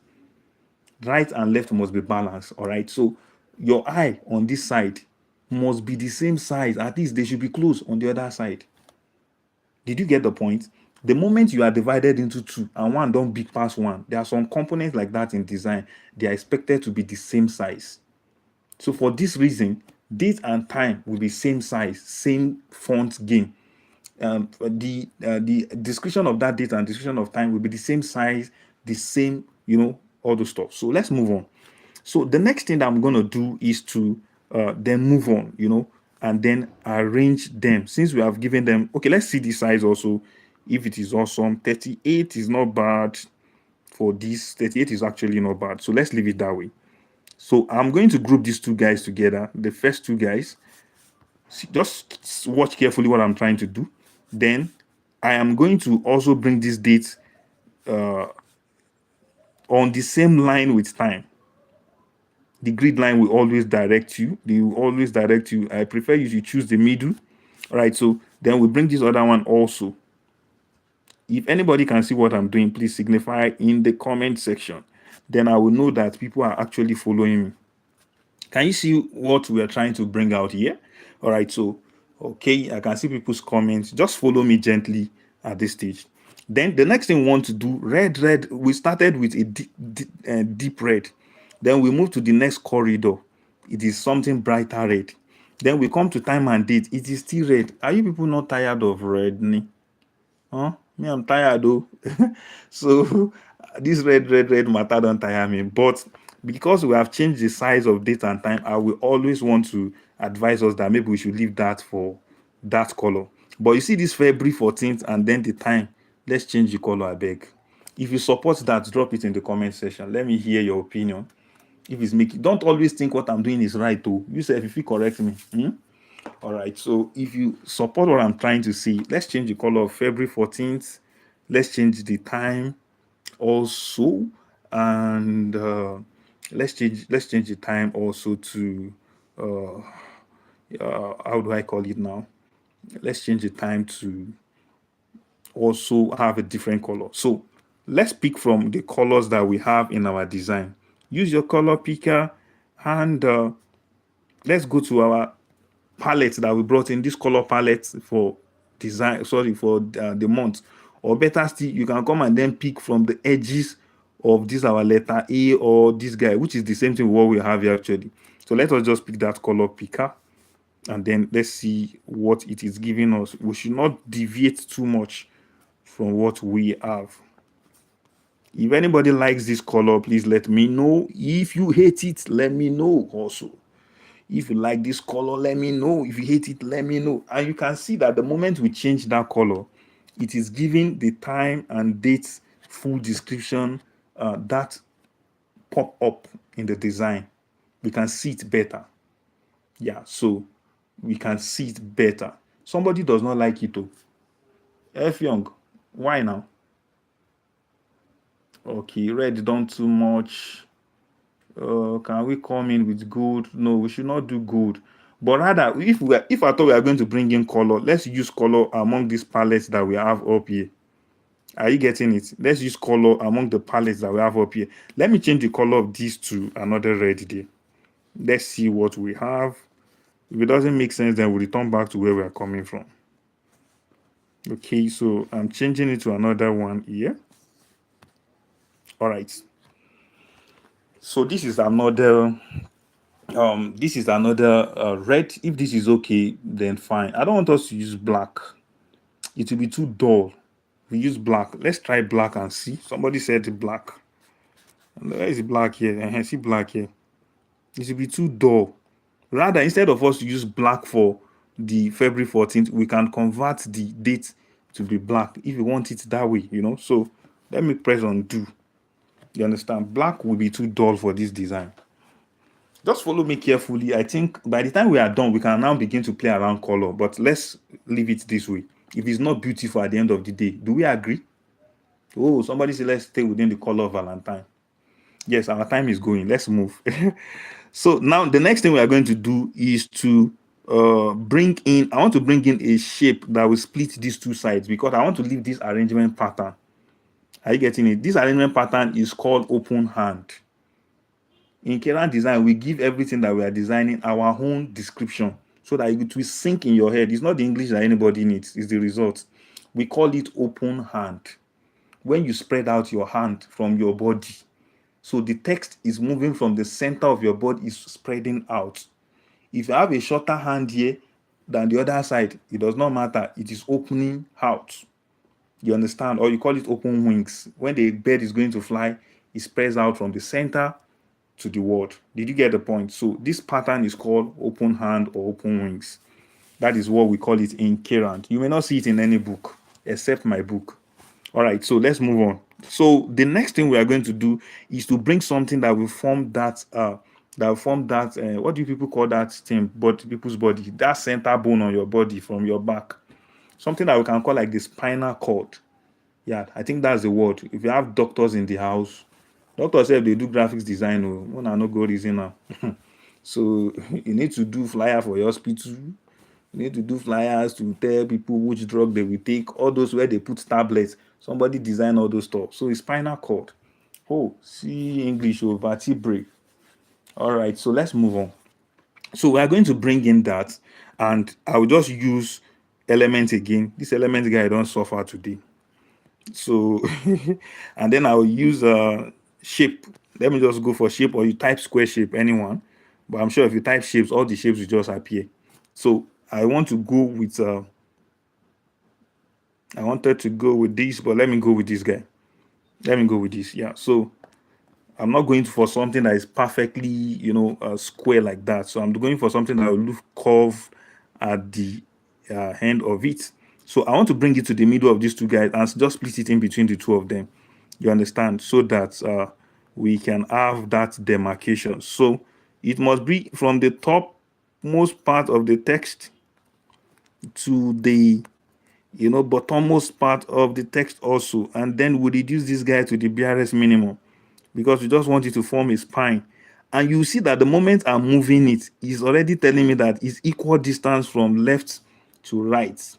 Right and left must be balanced. All right, so your eye on this side must be the same size. At least they should be close on the other side. Did you get the point? The moment you are divided into two and one don't big past one, there are some components like that in design. They are expected to be the same size. So for this reason, date and time will be same size, same font game. The description of that date and description of time will be the same size, the same, all the stuff. So let's move on. So the next thing that I'm going to do is to then move on, and then arrange them. Since we have given them, okay, let's see the size also. If it is awesome, 38 is not bad for this. 38 is actually not bad. So let's leave it that way. So I'm going to group these two guys together. The first two guys, just watch carefully what I'm trying to do. Then I am going to also bring this date on the same line with time. The grid line will always direct you. They will always direct you. I prefer you to choose the middle. All right, so then we bring this other one also. If anybody can see what I'm doing, please signify in the comment section. Then I will know that people are actually following me. Can you see what we are trying to bring out here? All right, so, okay, I can see people's comments. Just follow me gently at this stage. Then the next thing we want to do, red. We started with a deep red. Then we move to the next corridor. It is something brighter red. Then we come to time and date. It is still red. Are you people not tired of red? Huh? Me, I'm tired though. So this red matter don't tire me. But because we have changed the size of date and time, I will always want to advise us that maybe we should leave that for that color. But you see this February 14th and then the time, let's change the color, I beg. If you support that, drop it in the comment section. Let me hear your opinion. If it's making, don't always think what I'm doing is right though. You say if you correct me. All right, so if you support what I'm trying to see, let's change the color of February 14th. Let's change the time also, and let's change the time also to how do I call it now? Let's change the time to also have a different color. So let's pick from the colors that we have in our design. Use your color picker, and let's go to our palette that we brought in, this color palette for design, sorry, for the month. Or better still, you can come and then pick from the edges of this our letter A or this guy, which is the same thing what we have here actually. So let us just pick that color picker, and then let's see what it is giving us. We should not deviate too much from what we have. If anybody likes this color, please let me know. If you hate it, let me know also. If you like this color, let me know. If you hate it, let me know. And you can see that the moment we change that color, it is giving the time and date full description that pop up in the design. We can see it better. Yeah, so we can see it better. Somebody does not like it though. F Young, why now? Okay, red done too much. Can we come in with gold? No, we should not do gold. But rather, if I thought we are going to bring in color, let's use color among these palettes that we have up here. Are you getting it? Let's use color among the palettes that we have up here. Let me change the color of these to another red there. Let's see what we have. If it doesn't make sense, then we'll return back to where we are coming from. Okay, so I'm changing it to another one here. All right. So this is another red. If this is okay, then fine. I don't want us to use black. It will be too dull. We use black. Let's try black and see. Somebody said black. Where is the black here? I see black here. It will be too dull. Rather, instead of us to use black for the February 14th, we can convert the date to be black if you want it that way, you know. So let me press on do. You understand? Black will be too dull for this design. Just follow me carefully. I think by the time we are done, we can now begin to play around color. But let's leave it this way. If it's not beautiful at the end of the day, do we agree? Oh, somebody said let's stay within the color of Valentine. Yes, our time is going. Let's move. So now the next thing we are going to do is to bring in, I want to bring in a shape that will split these two sides because I want to leave this arrangement pattern. Are you getting it? This arrangement pattern is called open hand. In Kayrand design, we give everything that we are designing our own description so that it will sink in your head. It's not the English that anybody needs, it's the result. We call it open hand. When you spread out your hand from your body, so the text is moving from the center of your body, is spreading out. If you have a shorter hand here than the other side, it does not matter. It is opening out. You understand? Or you call it open wings. When the bird is going to fly, it spreads out from the center to the world. Did you get the point? So this pattern is called open hand or open wings. That is what we call it in Kayrand. You may not see it in any book except my book. All right, so let's move on. So the next thing we are going to do is to bring something that will form that what do people call that thing? But people's body, that center bone on your body from your back, something that we can call like the spinal cord. Yeah, I think that's the word. If you have doctors in the house, doctors say they do graphics design. One no go reason now. So you need to do flyer for your hospital. You need to do flyers to tell people which drug they will take. All those where they put tablets. Somebody design all those stuff. So it's spinal cord. Oh, see English vertebrae. All right, so let's move on. So we are going to bring in that, and I will just use elements again. This element guy don't suffer today. So and then I will use shape. Let me just go for shape, or you type square shape, anyone. But I'm sure if you type shapes, all the shapes will just appear. So I want to go with I wanted to go with this, but let me go with this guy. Let me go with this. Yeah. So I'm not going for something that is perfectly, square like that. So I'm going for something that will look curved at the end of it. So I want to bring it to the middle of these two guys and just split it in between the two of them. You understand? So that we can have that demarcation. So it must be from the top most part of the text to the bottommost part of the text also, and then we reduce this guy to the barest minimum because we just want it to form a spine. And you see that the moment I'm moving it, it's already telling me that it's equal distance from left to right.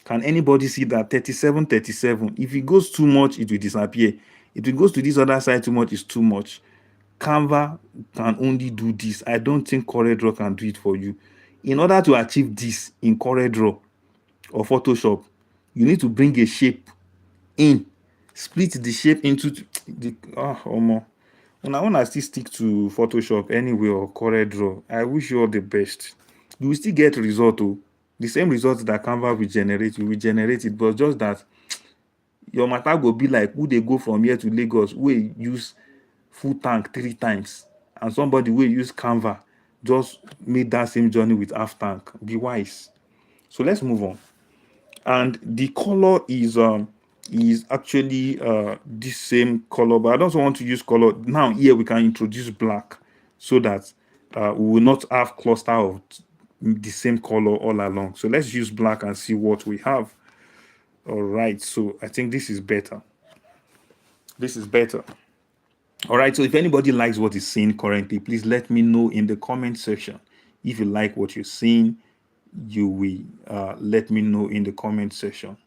Can anybody see that? 37, 37. If it goes too much, it will disappear. If it goes to this other side too much, it's too much. Canva can only do this. I don't think CorelDRAW can do it for you. In order to achieve this in CorelDRAW or Photoshop, you need to bring a shape in, split the shape into the omo. When I still stick to Photoshop anyway or CorelDRAW, I wish you all the best. You will still get result, the same result that Canva will generate. You will generate it, but just that your matter go be like who they go from here to Lagos, we use full tank 3 times, and somebody will use Canva just made that same journey with half tank. Be wise. So let's move on. And the color is actually the same color, but I don't want to use color now. Here we can introduce black so that we will not have cluster of the same color all along. So let's use black and see what we have. All right, so I think this is better. This is better. All right, so if anybody likes what is seen currently, please let me know in the comment section. If you like what you're seeing, you will let me know in the comment section.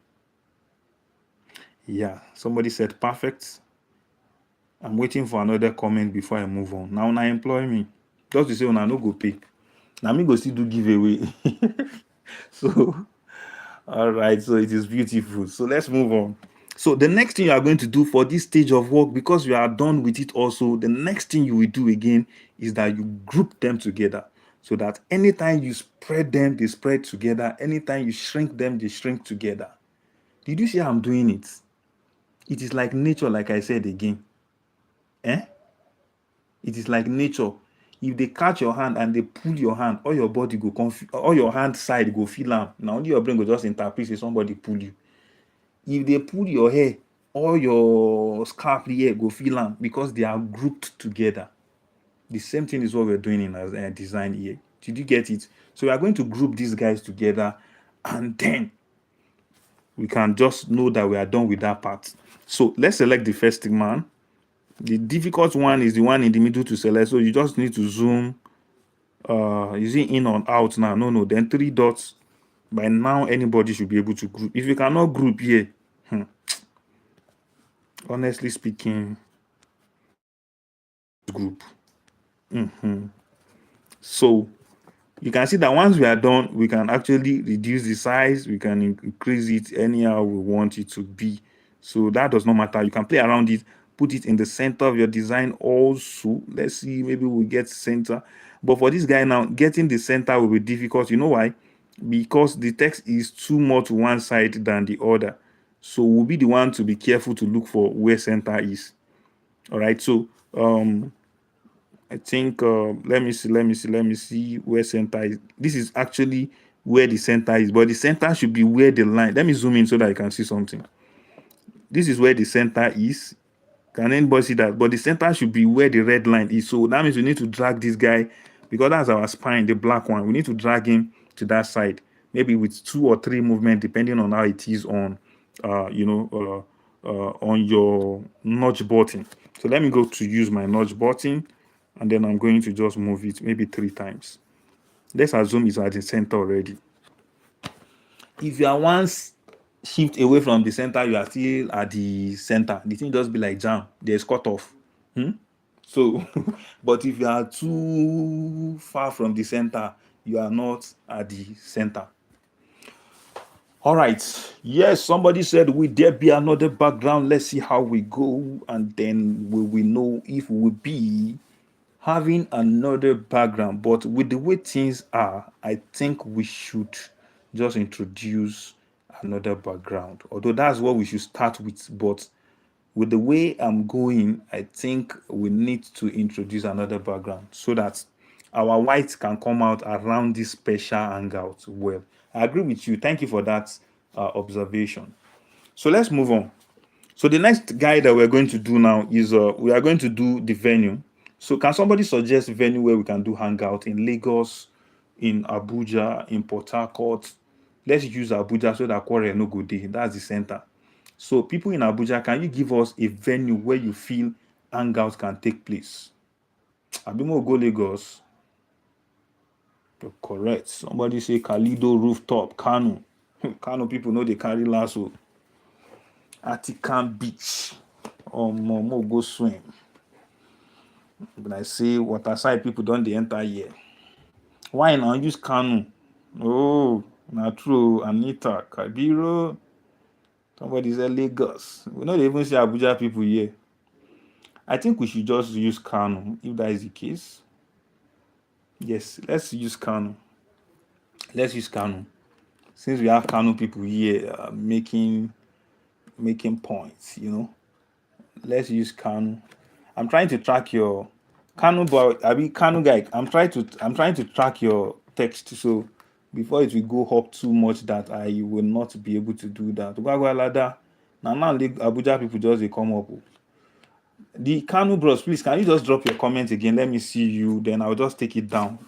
Yeah, somebody said perfect. I'm waiting for another comment before I move on. Now employ me. Just to say when I no go pay. Now me go still do giveaway. So all right, so it is beautiful. So let's move on. So the next thing you are going to do for this stage of work, because you are done with it also, the next thing you will do again is that you group them together. So that anytime you spread them, they spread together. Anytime you shrink them, they shrink together. Did you see how I'm doing it? It is like nature, like I said again. It is like nature. If they catch your hand and they pull your hand, all your body go all your hand side go feel am. Now only your brain go just interpret say somebody pull you. If they pull your hair, all your scalp here go feel am because they are grouped together. The same thing is what we're doing in design here. Did you get it? So we are going to group these guys together, and then we can just know that we are done with that part. So let's select the first man. The difficult one is the one in the middle to select. So you just need to zoom. Is it in or out now? No. Then 3 dots. By now, anybody should be able to group. If you cannot group here, honestly speaking, group. So you can see that once we are done, we can actually reduce the size. We can increase it anyhow we want it to be. So that does not matter. You can play around it, put it in the center of your design also. Let's see, maybe we'll get center. But for this guy now, getting the center will be difficult. You know why? Because the text is too much one side than the other. So we'll be the one to be careful to look for where center is. All right. So I think let me see where center is. This is actually where the center is, but the center should be where the line. Let me zoom in so that I can see something. This is where the center is. Can anybody see that? But the center should be where the red line is. So that means we need to drag this guy, because that's our spine, the black one. We need to drag him to that side, maybe with 2 or 3 movements, depending on how it is on, on your notch button. So let me go to use my notch button, and then I'm going to just move it maybe 3 times. Let's assume it's at the center already. If you are once shift away from the center, you are still at the center. The thing just be like jam. There's cut off. So, but if you are too far from the center, you are not at the center. All right. Yes, somebody said, will there be another background? Let's see how we go, and then we will know if we will be having another background. But with the way things are, I think we should just introduce another background, although that's what we should start with. But with the way I'm going, I think we need to introduce another background so that our white can come out around this special hangout well. I agree with you. Thank you for that observation. So let's move on. So the next guide that we're going to do now is we are going to do the venue. So can somebody suggest venue where we can do hangout in Lagos, in Abuja, in Port Harcourt? Let's use Abuja so that Quarry no go there. That's the center. So people in Abuja, can you give us a venue where you feel hangout can take place? Abimo go Lagos. Correct. Somebody say Kalido rooftop, Kano. Kano people know they carry lasso. Atikan Beach. Mo go swim. When I say waterside, people don't they enter here. Why not use Kano? Oh, not true. Anita, Kabiro. Somebody said Lagos. We not even see Abuja people here. I think we should just use Kano if that is the case. Yes, let's use Kano. Let's use Kano. Since we have Kano people here making points, let's use Kano. I'm trying to track your Kano boy. I mean Kano guy. I'm trying to track your text. So before it will go up too much that I will not be able to do that. Now Abuja people just they come up. The Kano bros, please can you just drop your comment again? Let me see you. Then I'll just take it down.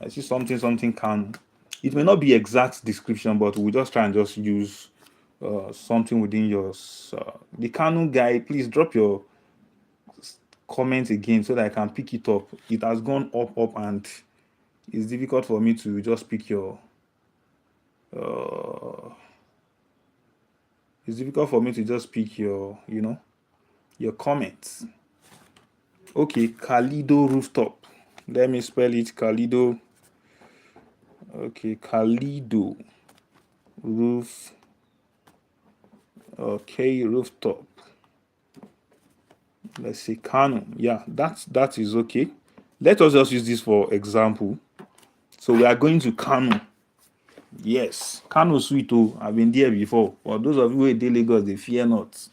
I see something Kano. It may not be exact description, but we'll just try and just use something within yours. The Kano guy, please drop your comment again so that I can pick it up. It has gone up, and it's difficult for me to just pick your. It's difficult for me to just pick your, your comments. Okay, Kalido rooftop. Let me spell it. Kalido. Okay, Kalido roof. Okay, rooftop. Let's say Kano. Yeah, that is okay. Let us just use this for example. So we are going to Kano. Yes, Kano sweet. Oh, I've been there before. For those of you who are in Lagos, they fear not.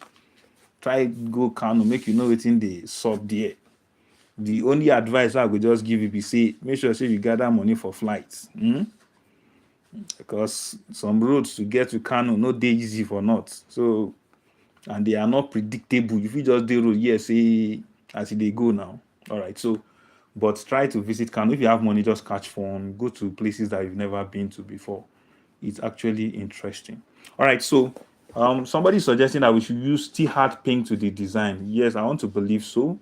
Try go Kano, make you know what's in the sub there. The only advice I would just give you be say, make sure you gather money for flights. Because some roads to get to Kano no dey easy for not. So and they are not predictable. If you just do road, yes, say as they go now. All right. So, but try to visit Kano. If you have money, just catch phone, go to places that you've never been to before. It's actually interesting. All right. So, somebody suggesting that we should use still hard pink to the design. Yes, I want to believe so.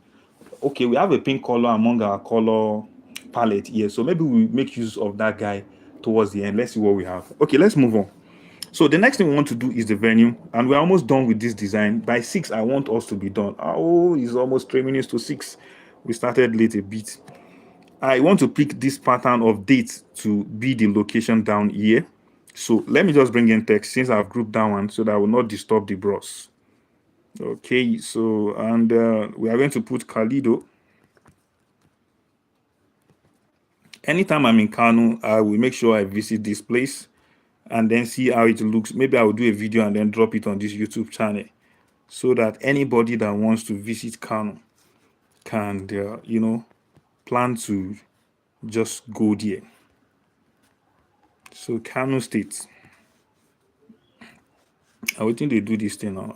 Okay, we have a pink color among our color palette here. So maybe we make use of that guy towards the end. Let's see what we have. Okay, let's move on. So the next thing we want to do is the venue, and we're almost done with this design. By 6, I want us to be done. Oh, it's almost 3 minutes to 6. We started late a bit. I want to pick this pattern of date to be the location down here. So let me just bring in text since I've grouped that one so that I will not disturb the bros. Okay, so and we are going to put Kalido. Anytime I'm in Kano, I will make sure I visit this place and then see how it looks. Maybe I will do a video and then drop it on this YouTube channel so that anybody that wants to visit Kano can, plan to just go there. So Kano State. I think they do this thing now.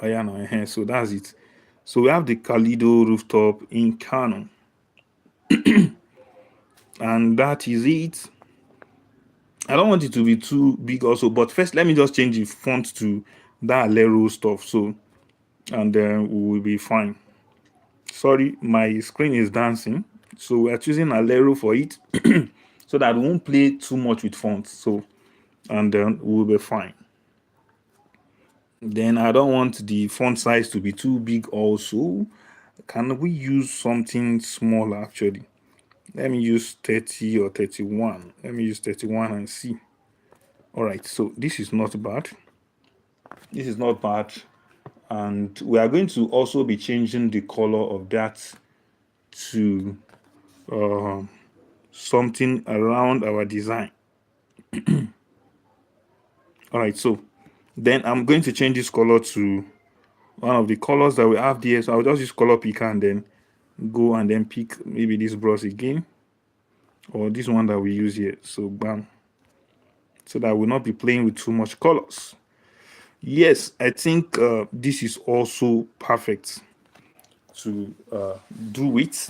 So that's it. So we have the Kalido rooftop in Kano. And that is it. I don't want it to be too big also, but first let me just change the font to that Alero stuff. So, and then we will be fine. Sorry, my screen is dancing. So we are choosing Alero for it so that we won't play too much with fonts. So, and then we'll be fine. Then I don't want the font size to be too big also. Can we use something smaller actually? Let me use 30 or 31. Let me use 31 and see. All right, so this is not bad. This is not bad. And we are going to also be changing the color of that to something around our design. All right, so then I'm going to change this color to one of the colors that we have there. So I'll just use color picker and then go and then pick maybe this brush again, or this one that we use here. So bam, so that I will not be playing with too much colors. Yes, I think this is also perfect to do it.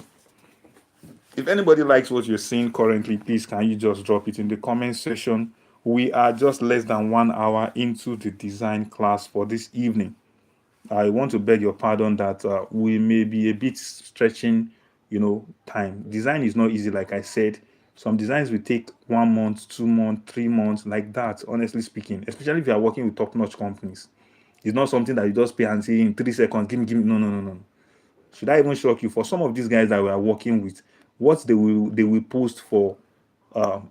If anybody likes what you're seeing currently, please can you just drop it in the comment section. We are just less than 1 hour into the design class for this evening. I want to beg your pardon that we may be a bit stretching, time. Design is not easy, like I said. Some designs will take 1 month, 2 months, 3 months, like that, honestly speaking, especially if you are working with top-notch companies. It's not something that you just pay and say in 3 seconds, give me. No, no, no, no. Should I even shock you? For some of these guys that we are working with, what they will post for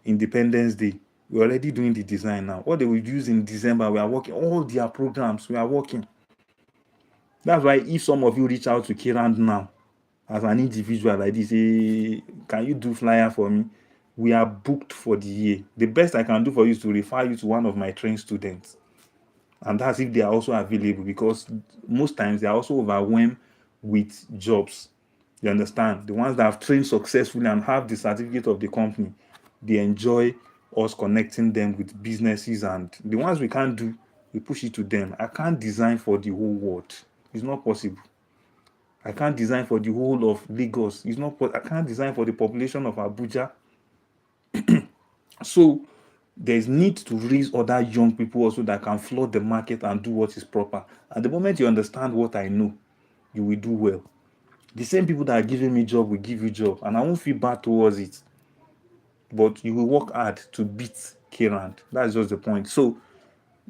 Independence Day, we're already doing the design now. What they will use in December, we are working all their programs. We are working. That's why if some of you reach out to Kayrand now as an individual like this, say, can you do flyer for me? We are booked for the year. The best I can do for you is to refer you to one of my trained students. And that's if they are also available, because most times they are also overwhelmed with jobs. You understand? The ones that have trained successfully and have the certificate of the company, they enjoy us connecting them with businesses, and the ones we can't do, we push it to them. I can't design for the whole world. It's not possible. I can't design for the whole of Lagos. I can't design for the population of Abuja. So there's need to raise other young people also that can flood the market and do what is proper. At the moment you understand what I know, you will do well. The same people that are giving me job will give you job, and I won't feel bad towards it. But you will work hard to beat Kayrand. That's just the point. So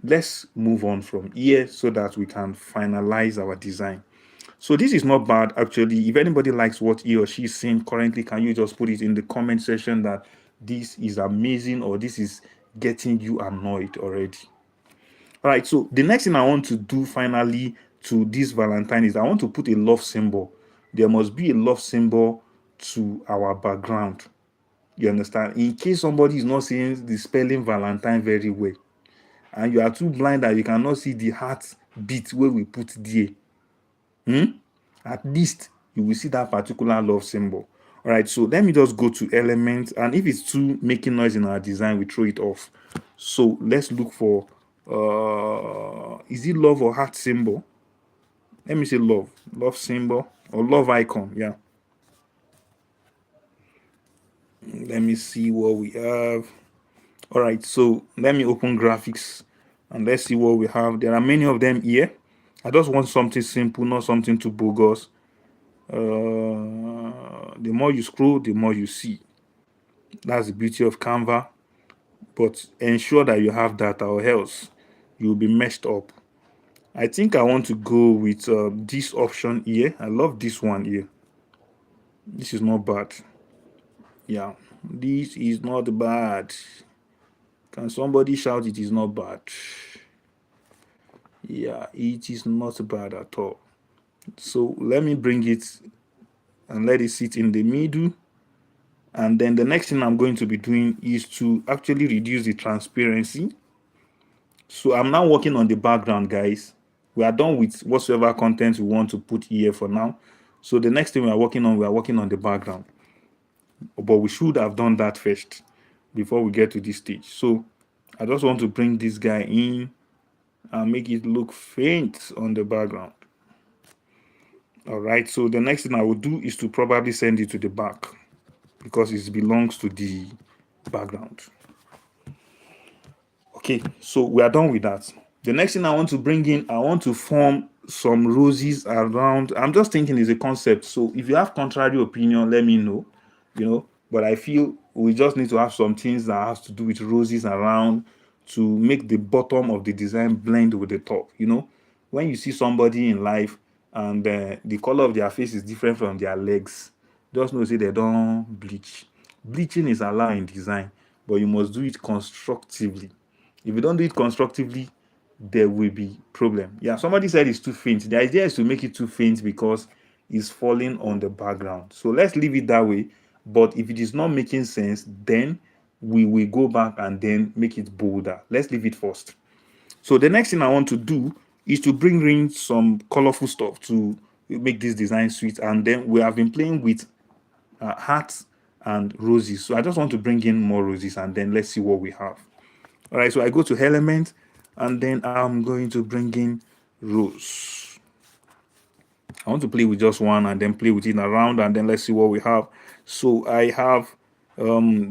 let's move on from here so that we can finalize our design. So this is not bad, actually. If anybody likes what he or she is seeing currently, can you just put it in the comment section that this is amazing or this is getting you annoyed already? All right, so the next thing I want to do finally to this Valentine is I want to put a love symbol. There must be a love symbol to our background. You understand? In case somebody is not seeing the spelling Valentine very well, and you are too blind that you cannot see the heart beat where we put there, at least you will see that particular love symbol. All right, so let me just go to elements, and if it's too making noise in our design, we throw it off. So let's look for is it love or heart symbol? Let me say love symbol or love icon. Yeah, let me see what we have. All right, so let me open graphics and let's see what we have. There are many of them here. I just want something simple, not something too bogus. The more you scroll, the more you see. That's the beauty of Canva. But ensure that you have data, or else you'll be messed up. I think I want to go with this option here. I love this one here. This is not bad. Yeah, this is not bad. Can somebody shout it is not bad? Yeah, it is not bad at all. So let me bring it and let it sit in the middle. And then the next thing I'm going to be doing is to actually reduce the transparency. So I'm now working on the background, guys. We are done with whatsoever content we want to put here for now. So the next thing we are working on the background. But we should have done that first before we get to this stage. So I just want to bring this guy in and make it look faint on the background. All right, so the next thing I will do is to probably send it to the back because it belongs to the background. Okay, so we are done with that. The next thing I want to bring in, I want to form some roses around. I'm just thinking it's a concept. So if you have contrary opinion, let me know, but I feel we just need to have some things that has to do with roses around to make the bottom of the design blend with the top. When you see somebody in life and the color of their face is different from their legs, just know say they don't bleach. Bleaching is allowed in design, but you must do it constructively. If you don't do it constructively, there will be problem. Yeah, somebody said it's too faint. The idea is to make it too faint because it's falling on the background. So let's leave it that way. But if it is not making sense, then we will go back and then make it bolder. Let's leave it first. So the next thing I want to do is to bring in some colorful stuff to make this design sweet. And then we have been playing with hearts and roses. So I just want to bring in more roses, and then let's see what we have. All right, so I go to element, and then I'm going to bring in rose. I want to play with just one and then play with it around, and then let's see what we have. So I have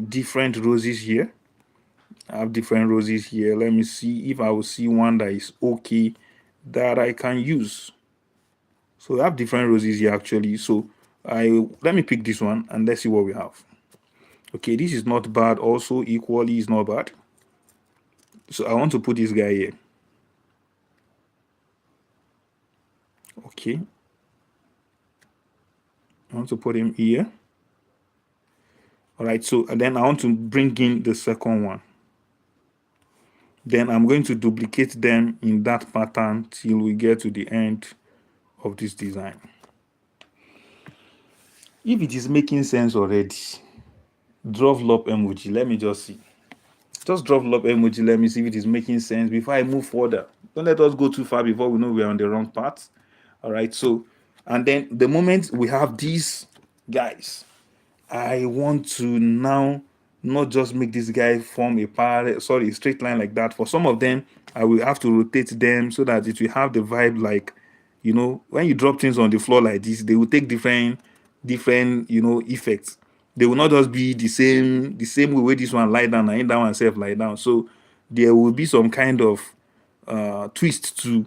different roses here. I have different roses here. Let me see if I will see one that is okay that I can use. So I have different roses here actually. So let me pick this one and let's see what we have. Okay, this is not bad. Also equally is not bad. So I want to put this guy here. Okay, I want to put him here. All right, so and then I want to bring in the second one. Then I'm going to duplicate them in that pattern till we get to the end of this design. If it is making sense already, drop love emoji. Let me just see. Just drop love emoji. Let me see if it is making sense before I move further. Don't let us go too far before we know we're on the wrong path. All right, so and then the moment we have these guys, I want to now not just make this guy form a straight line like that. For some of them, I will have to rotate them so that it will have the vibe like, when you drop things on the floor like this, they will take different, effects. They will not just be the same way this one lie down and that one self lie down. So there will be some kind of twist to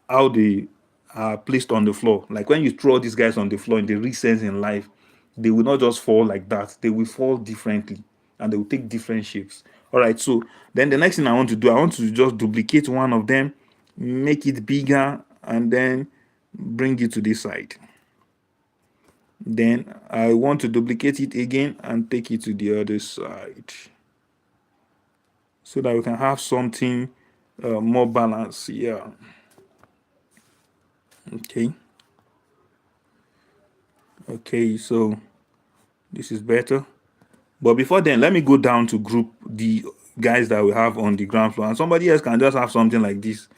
how they are placed on the floor. Like when you throw these guys on the floor in the recess in life, they will not just fall like that. They will fall differently and they will take different shapes. All right, so then the next thing I want to do, I want to just duplicate one of them, make it bigger, and then bring it to this side. Then I want to duplicate it again and take it to the other side so that we can have something more balanced. Yeah. Okay, so this is better. But before then, let me go down to group the guys that we have on the ground floor, and somebody else can just have something like this.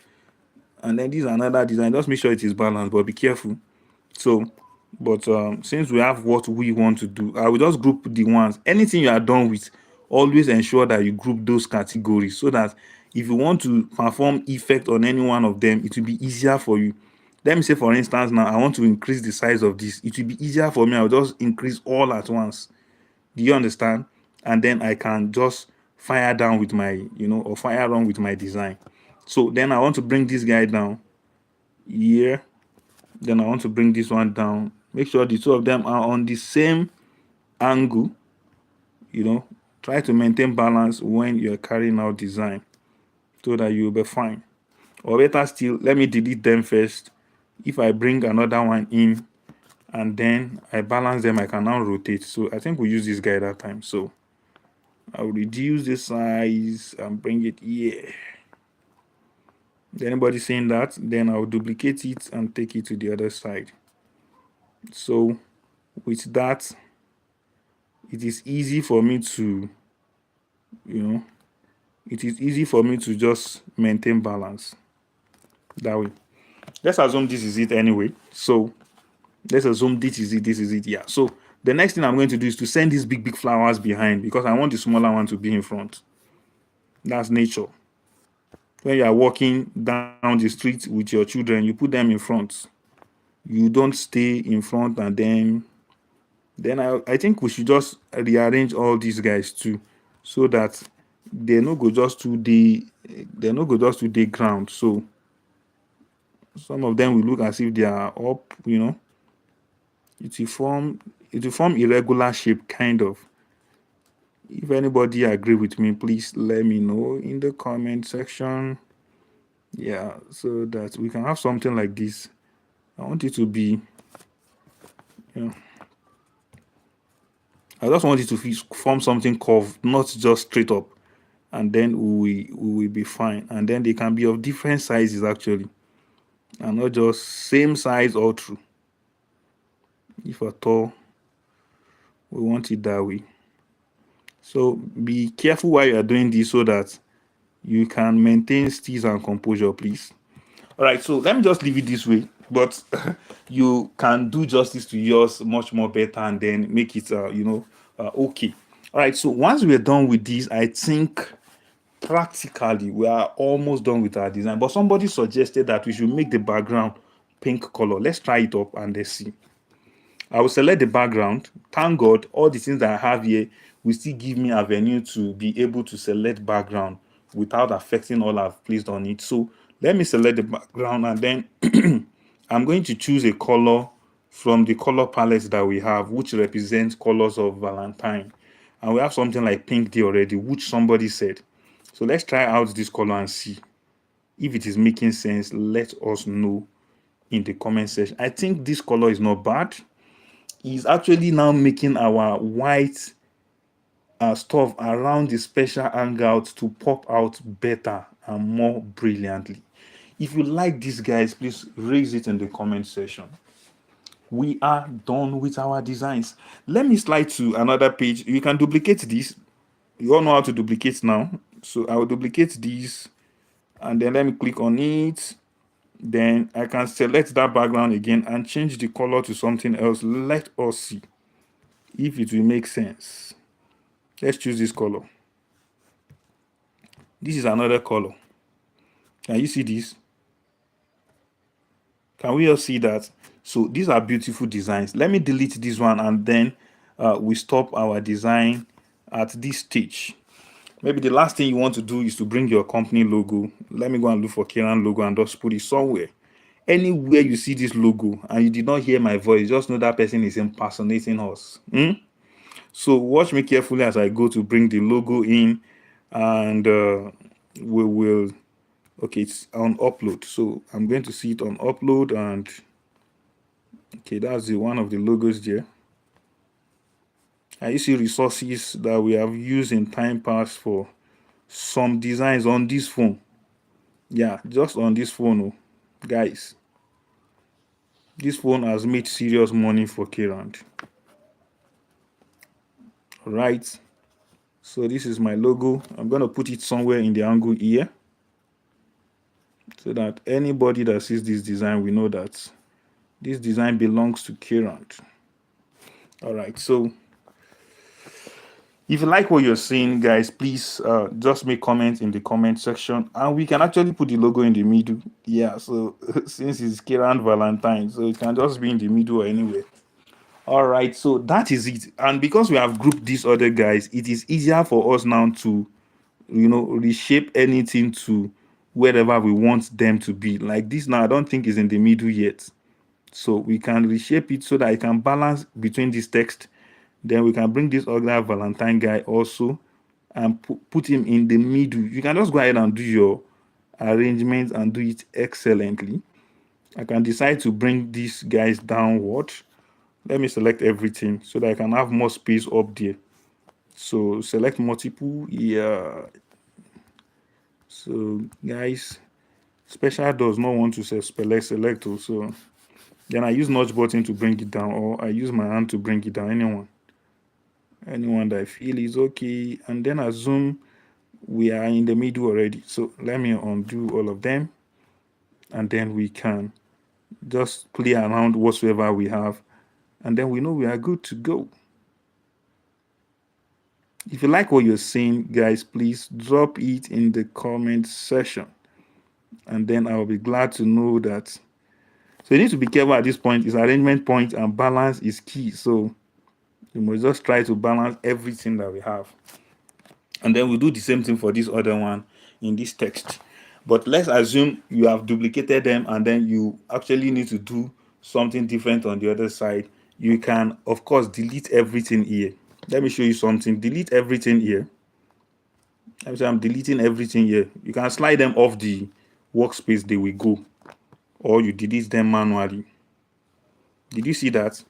And then this is another design. Just make sure it is balanced, but be careful. So, but since we have what we want to do, I will just group the ones. Anything you are done with, always ensure that you group those categories so that if you want to perform effect on any one of them, it will be easier for you. Let me say, for instance, now I want to increase the size of this. It will be easier for me. I'll just increase all at once. Do you understand? And then I can just fire down with my, or fire on with my design. So then I want to bring this guy down here. Then I want to bring this one down. Make sure the two of them are on the same angle. Try to maintain balance when you're carrying out design so that you'll be fine. Or better still, let me delete them first. If I bring another one in and then I balance them, I can now rotate. So I think we use this guy that time. So I'll reduce the size and bring it here. Anybody saying that? Then I'll duplicate it and take it to the other side. So with that, it is easy for me to, just maintain balance that way. Let's assume this is it anyway. So let's assume this is it. Yeah. So the next thing I'm going to do is to send these big flowers behind because I want the smaller one to be in front. That's nature. When you are walking down the street with your children, you put them in front. You don't stay in front and then I think we should just rearrange all these guys too, so that they no go just to the ground. So some of them will look as if they are up, it will form irregular shape kind of. If anybody agree with me, please let me know in the comment section. Yeah, so that we can have something like this. I want it to be, I just want it to form something curved, not just straight up, and then we will be fine. And then they can be of different sizes actually, and not just same size all through. If at all we want it that way. So be careful while you are doing this so that you can maintain steeze and composure, please. All right, so let me just leave it this way, but you can do justice to yours much more better and then make it, okay. All right, so once we're done with this, I think practically we are almost done with our design. But somebody suggested that we should make the background pink color. Let's try it up and let's see. I will select the background. Thank God, all the things that I have here will still give me avenue to be able to select background without affecting all I've placed on it. So let me select the background and then I'm going to choose a color from the color palette that we have, which represents colors of Valentine. And we have something like pink there already, which somebody said. So let's try out this color and see if it is making sense. Let us know in the comment section. I think this color is not bad. Is actually now making our white stuff around the special hangout to pop out better and more brilliantly. If you like this, guys, please raise it in the comment section. We are done with our designs. Let me slide to another page. You can duplicate this. You all know how to duplicate now. So I will duplicate this and then let me click on it. Then I can select that background again and change the color to something else. Let us see if it will make sense. Let's choose this color. This is another color. Can you see this? Can we all see that? So these are beautiful designs. Let me delete this one and then we stop our design at this stage. Maybe the last thing you want to do is to bring your company logo. Let me go and look for Kayrand logo and just put it somewhere. Anywhere you see this logo and you did not hear my voice, just know that person is impersonating us. So watch me carefully as I go to bring the logo in, and we will. Okay, it's on upload, so I'm going to see it on upload, and okay, that's one of the logos there. And you see resources that we have used in time past for some designs on this phone. Yeah, just on this phone, guys. This phone has made serious money for Kayrand. All right. So this is my logo. I'm going to put it somewhere in the angle here so that anybody that sees this design will know that this design belongs to Kayrand. All right. So if you like what you're seeing, guys, please just make comments in the comment section, and we can actually put the logo in the middle. Yeah, so since it's Kayrand Valentine, so it can just be in the middle or anywhere. All right, so that is it. And because we have grouped these other guys, it is easier for us now to, reshape anything to wherever we want them to be. Like this now, I don't think is in the middle yet. So we can reshape it so that it can balance between this text. Then we can bring this other Valentine guy also and put him in the middle. You can just go ahead and do your arrangement and do it excellently. I can decide to bring these guys downward. Let me select everything so that I can have more space up there. So select multiple. Yeah. So guys, special does not want to select also. Then I use notch button to bring it down, or I use my hand to bring it down. Anyone that I feel is okay. And then assume we are in the middle already. So let me undo all of them, and then we can just play around whatsoever we have, and then we know we are good to go. If you like what you're seeing, guys, please drop it in the comment section, and then I'll be glad to know that. So you need to be careful at this point. Is arrangement point and balance is key. So you must just try to balance everything that we have. And then we'll do the same thing for this other one in this text. But let's assume you have duplicated them and then you actually need to do something different on the other side. You can, of course, delete everything here. Let me show you something. Delete everything here. Let me say I'm deleting everything here. You can slide them off the workspace, they will go. Or you delete them manually. Did you see that?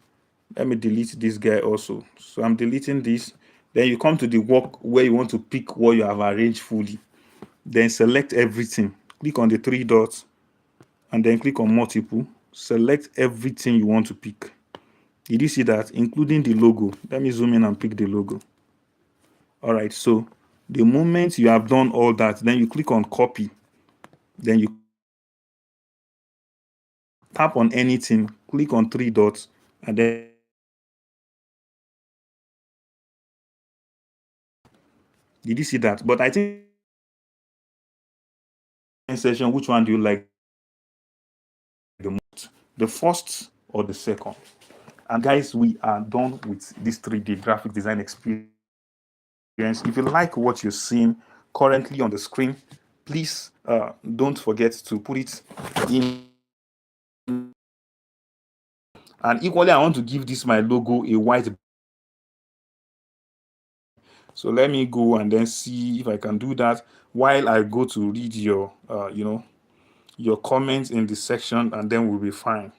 Let me delete this guy also. So I'm deleting this. Then you come to the work where you want to pick what you have arranged fully. Then select everything. Click on the three dots and then click on multiple. Select everything you want to pick. Did you see that? Including the logo. Let me zoom in and pick the logo. All right, so the moment you have done all that, then you click on copy. Then you tap on anything, click on three dots, and then you can see the design appear. Did you see that? But I think the comment section, which one do you like the most? The first or the second? And guys, we are done with this 3D graphic design experience. If you like what you're seeing currently on the screen, please don't forget to put it in the comment section, and equally I want to give this my logo a white background. So let me go and then see if I can do that while I go to read your comments in the section, and then we'll be fine.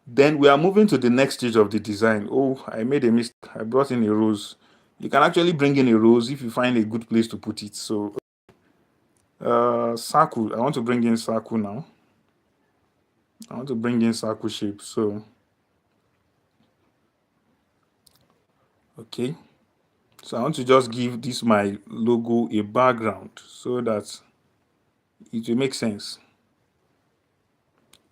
Then we are moving to the next stage of the design. Oh, I made a mistake. I brought in a rose. You can actually bring in a rose if you find a good place to put it. So circle, I want to bring in circle now. I want to bring in circle shape. So okay, so I want to just give this my logo a background so that it will make sense.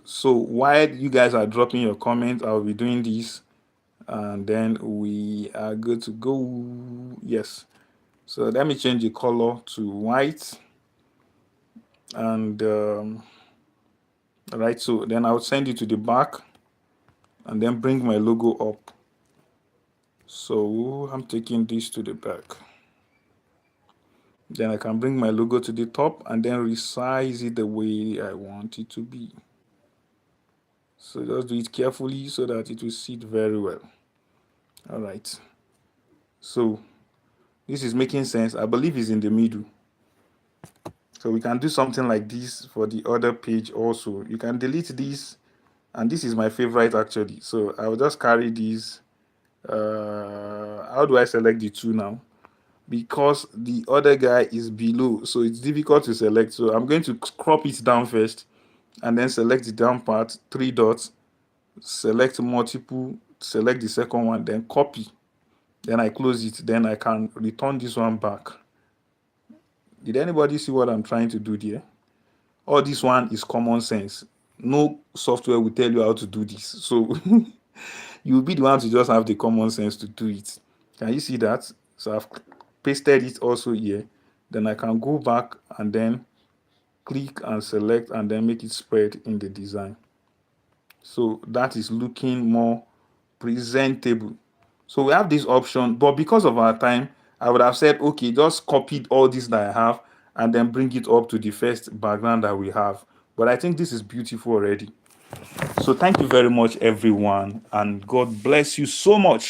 So while you guys are dropping your comments, I'll be doing this, and then we are good to go. Yes. So let me change the color to white, and right. So then I'll send it to the back, and then bring my logo up. So I'm taking this to the back. Then I can bring my logo to the top and then resize it the way I want it to be. So just do it carefully so that it will sit very well. All right. So this is making sense. I believe it's in the middle. So we can do something like this for the other page also. You can delete this, and this is my favorite actually. So I will just carry this. How do I select the two now? Because the other guy is below, so it's difficult to select. So I'm going to crop it down first, and then select the down part, three dots, select multiple, select the second one, then copy. Then I close it. Then I can return this one back. Did anybody see what I'm trying to do there? All this one is common sense. No software will tell you how to do this. So you'll be the one to just have the common sense to do it. Can you see that? So I've pasted it also here. Then I can go back and then click and select and then make it spread in the design. So that is looking more presentable. So we have this option, but because of our time, I would have said, okay, just copy all this that I have and then bring it up to the first background that we have. But I think this is beautiful already. So thank you very much, everyone, and God bless you so much.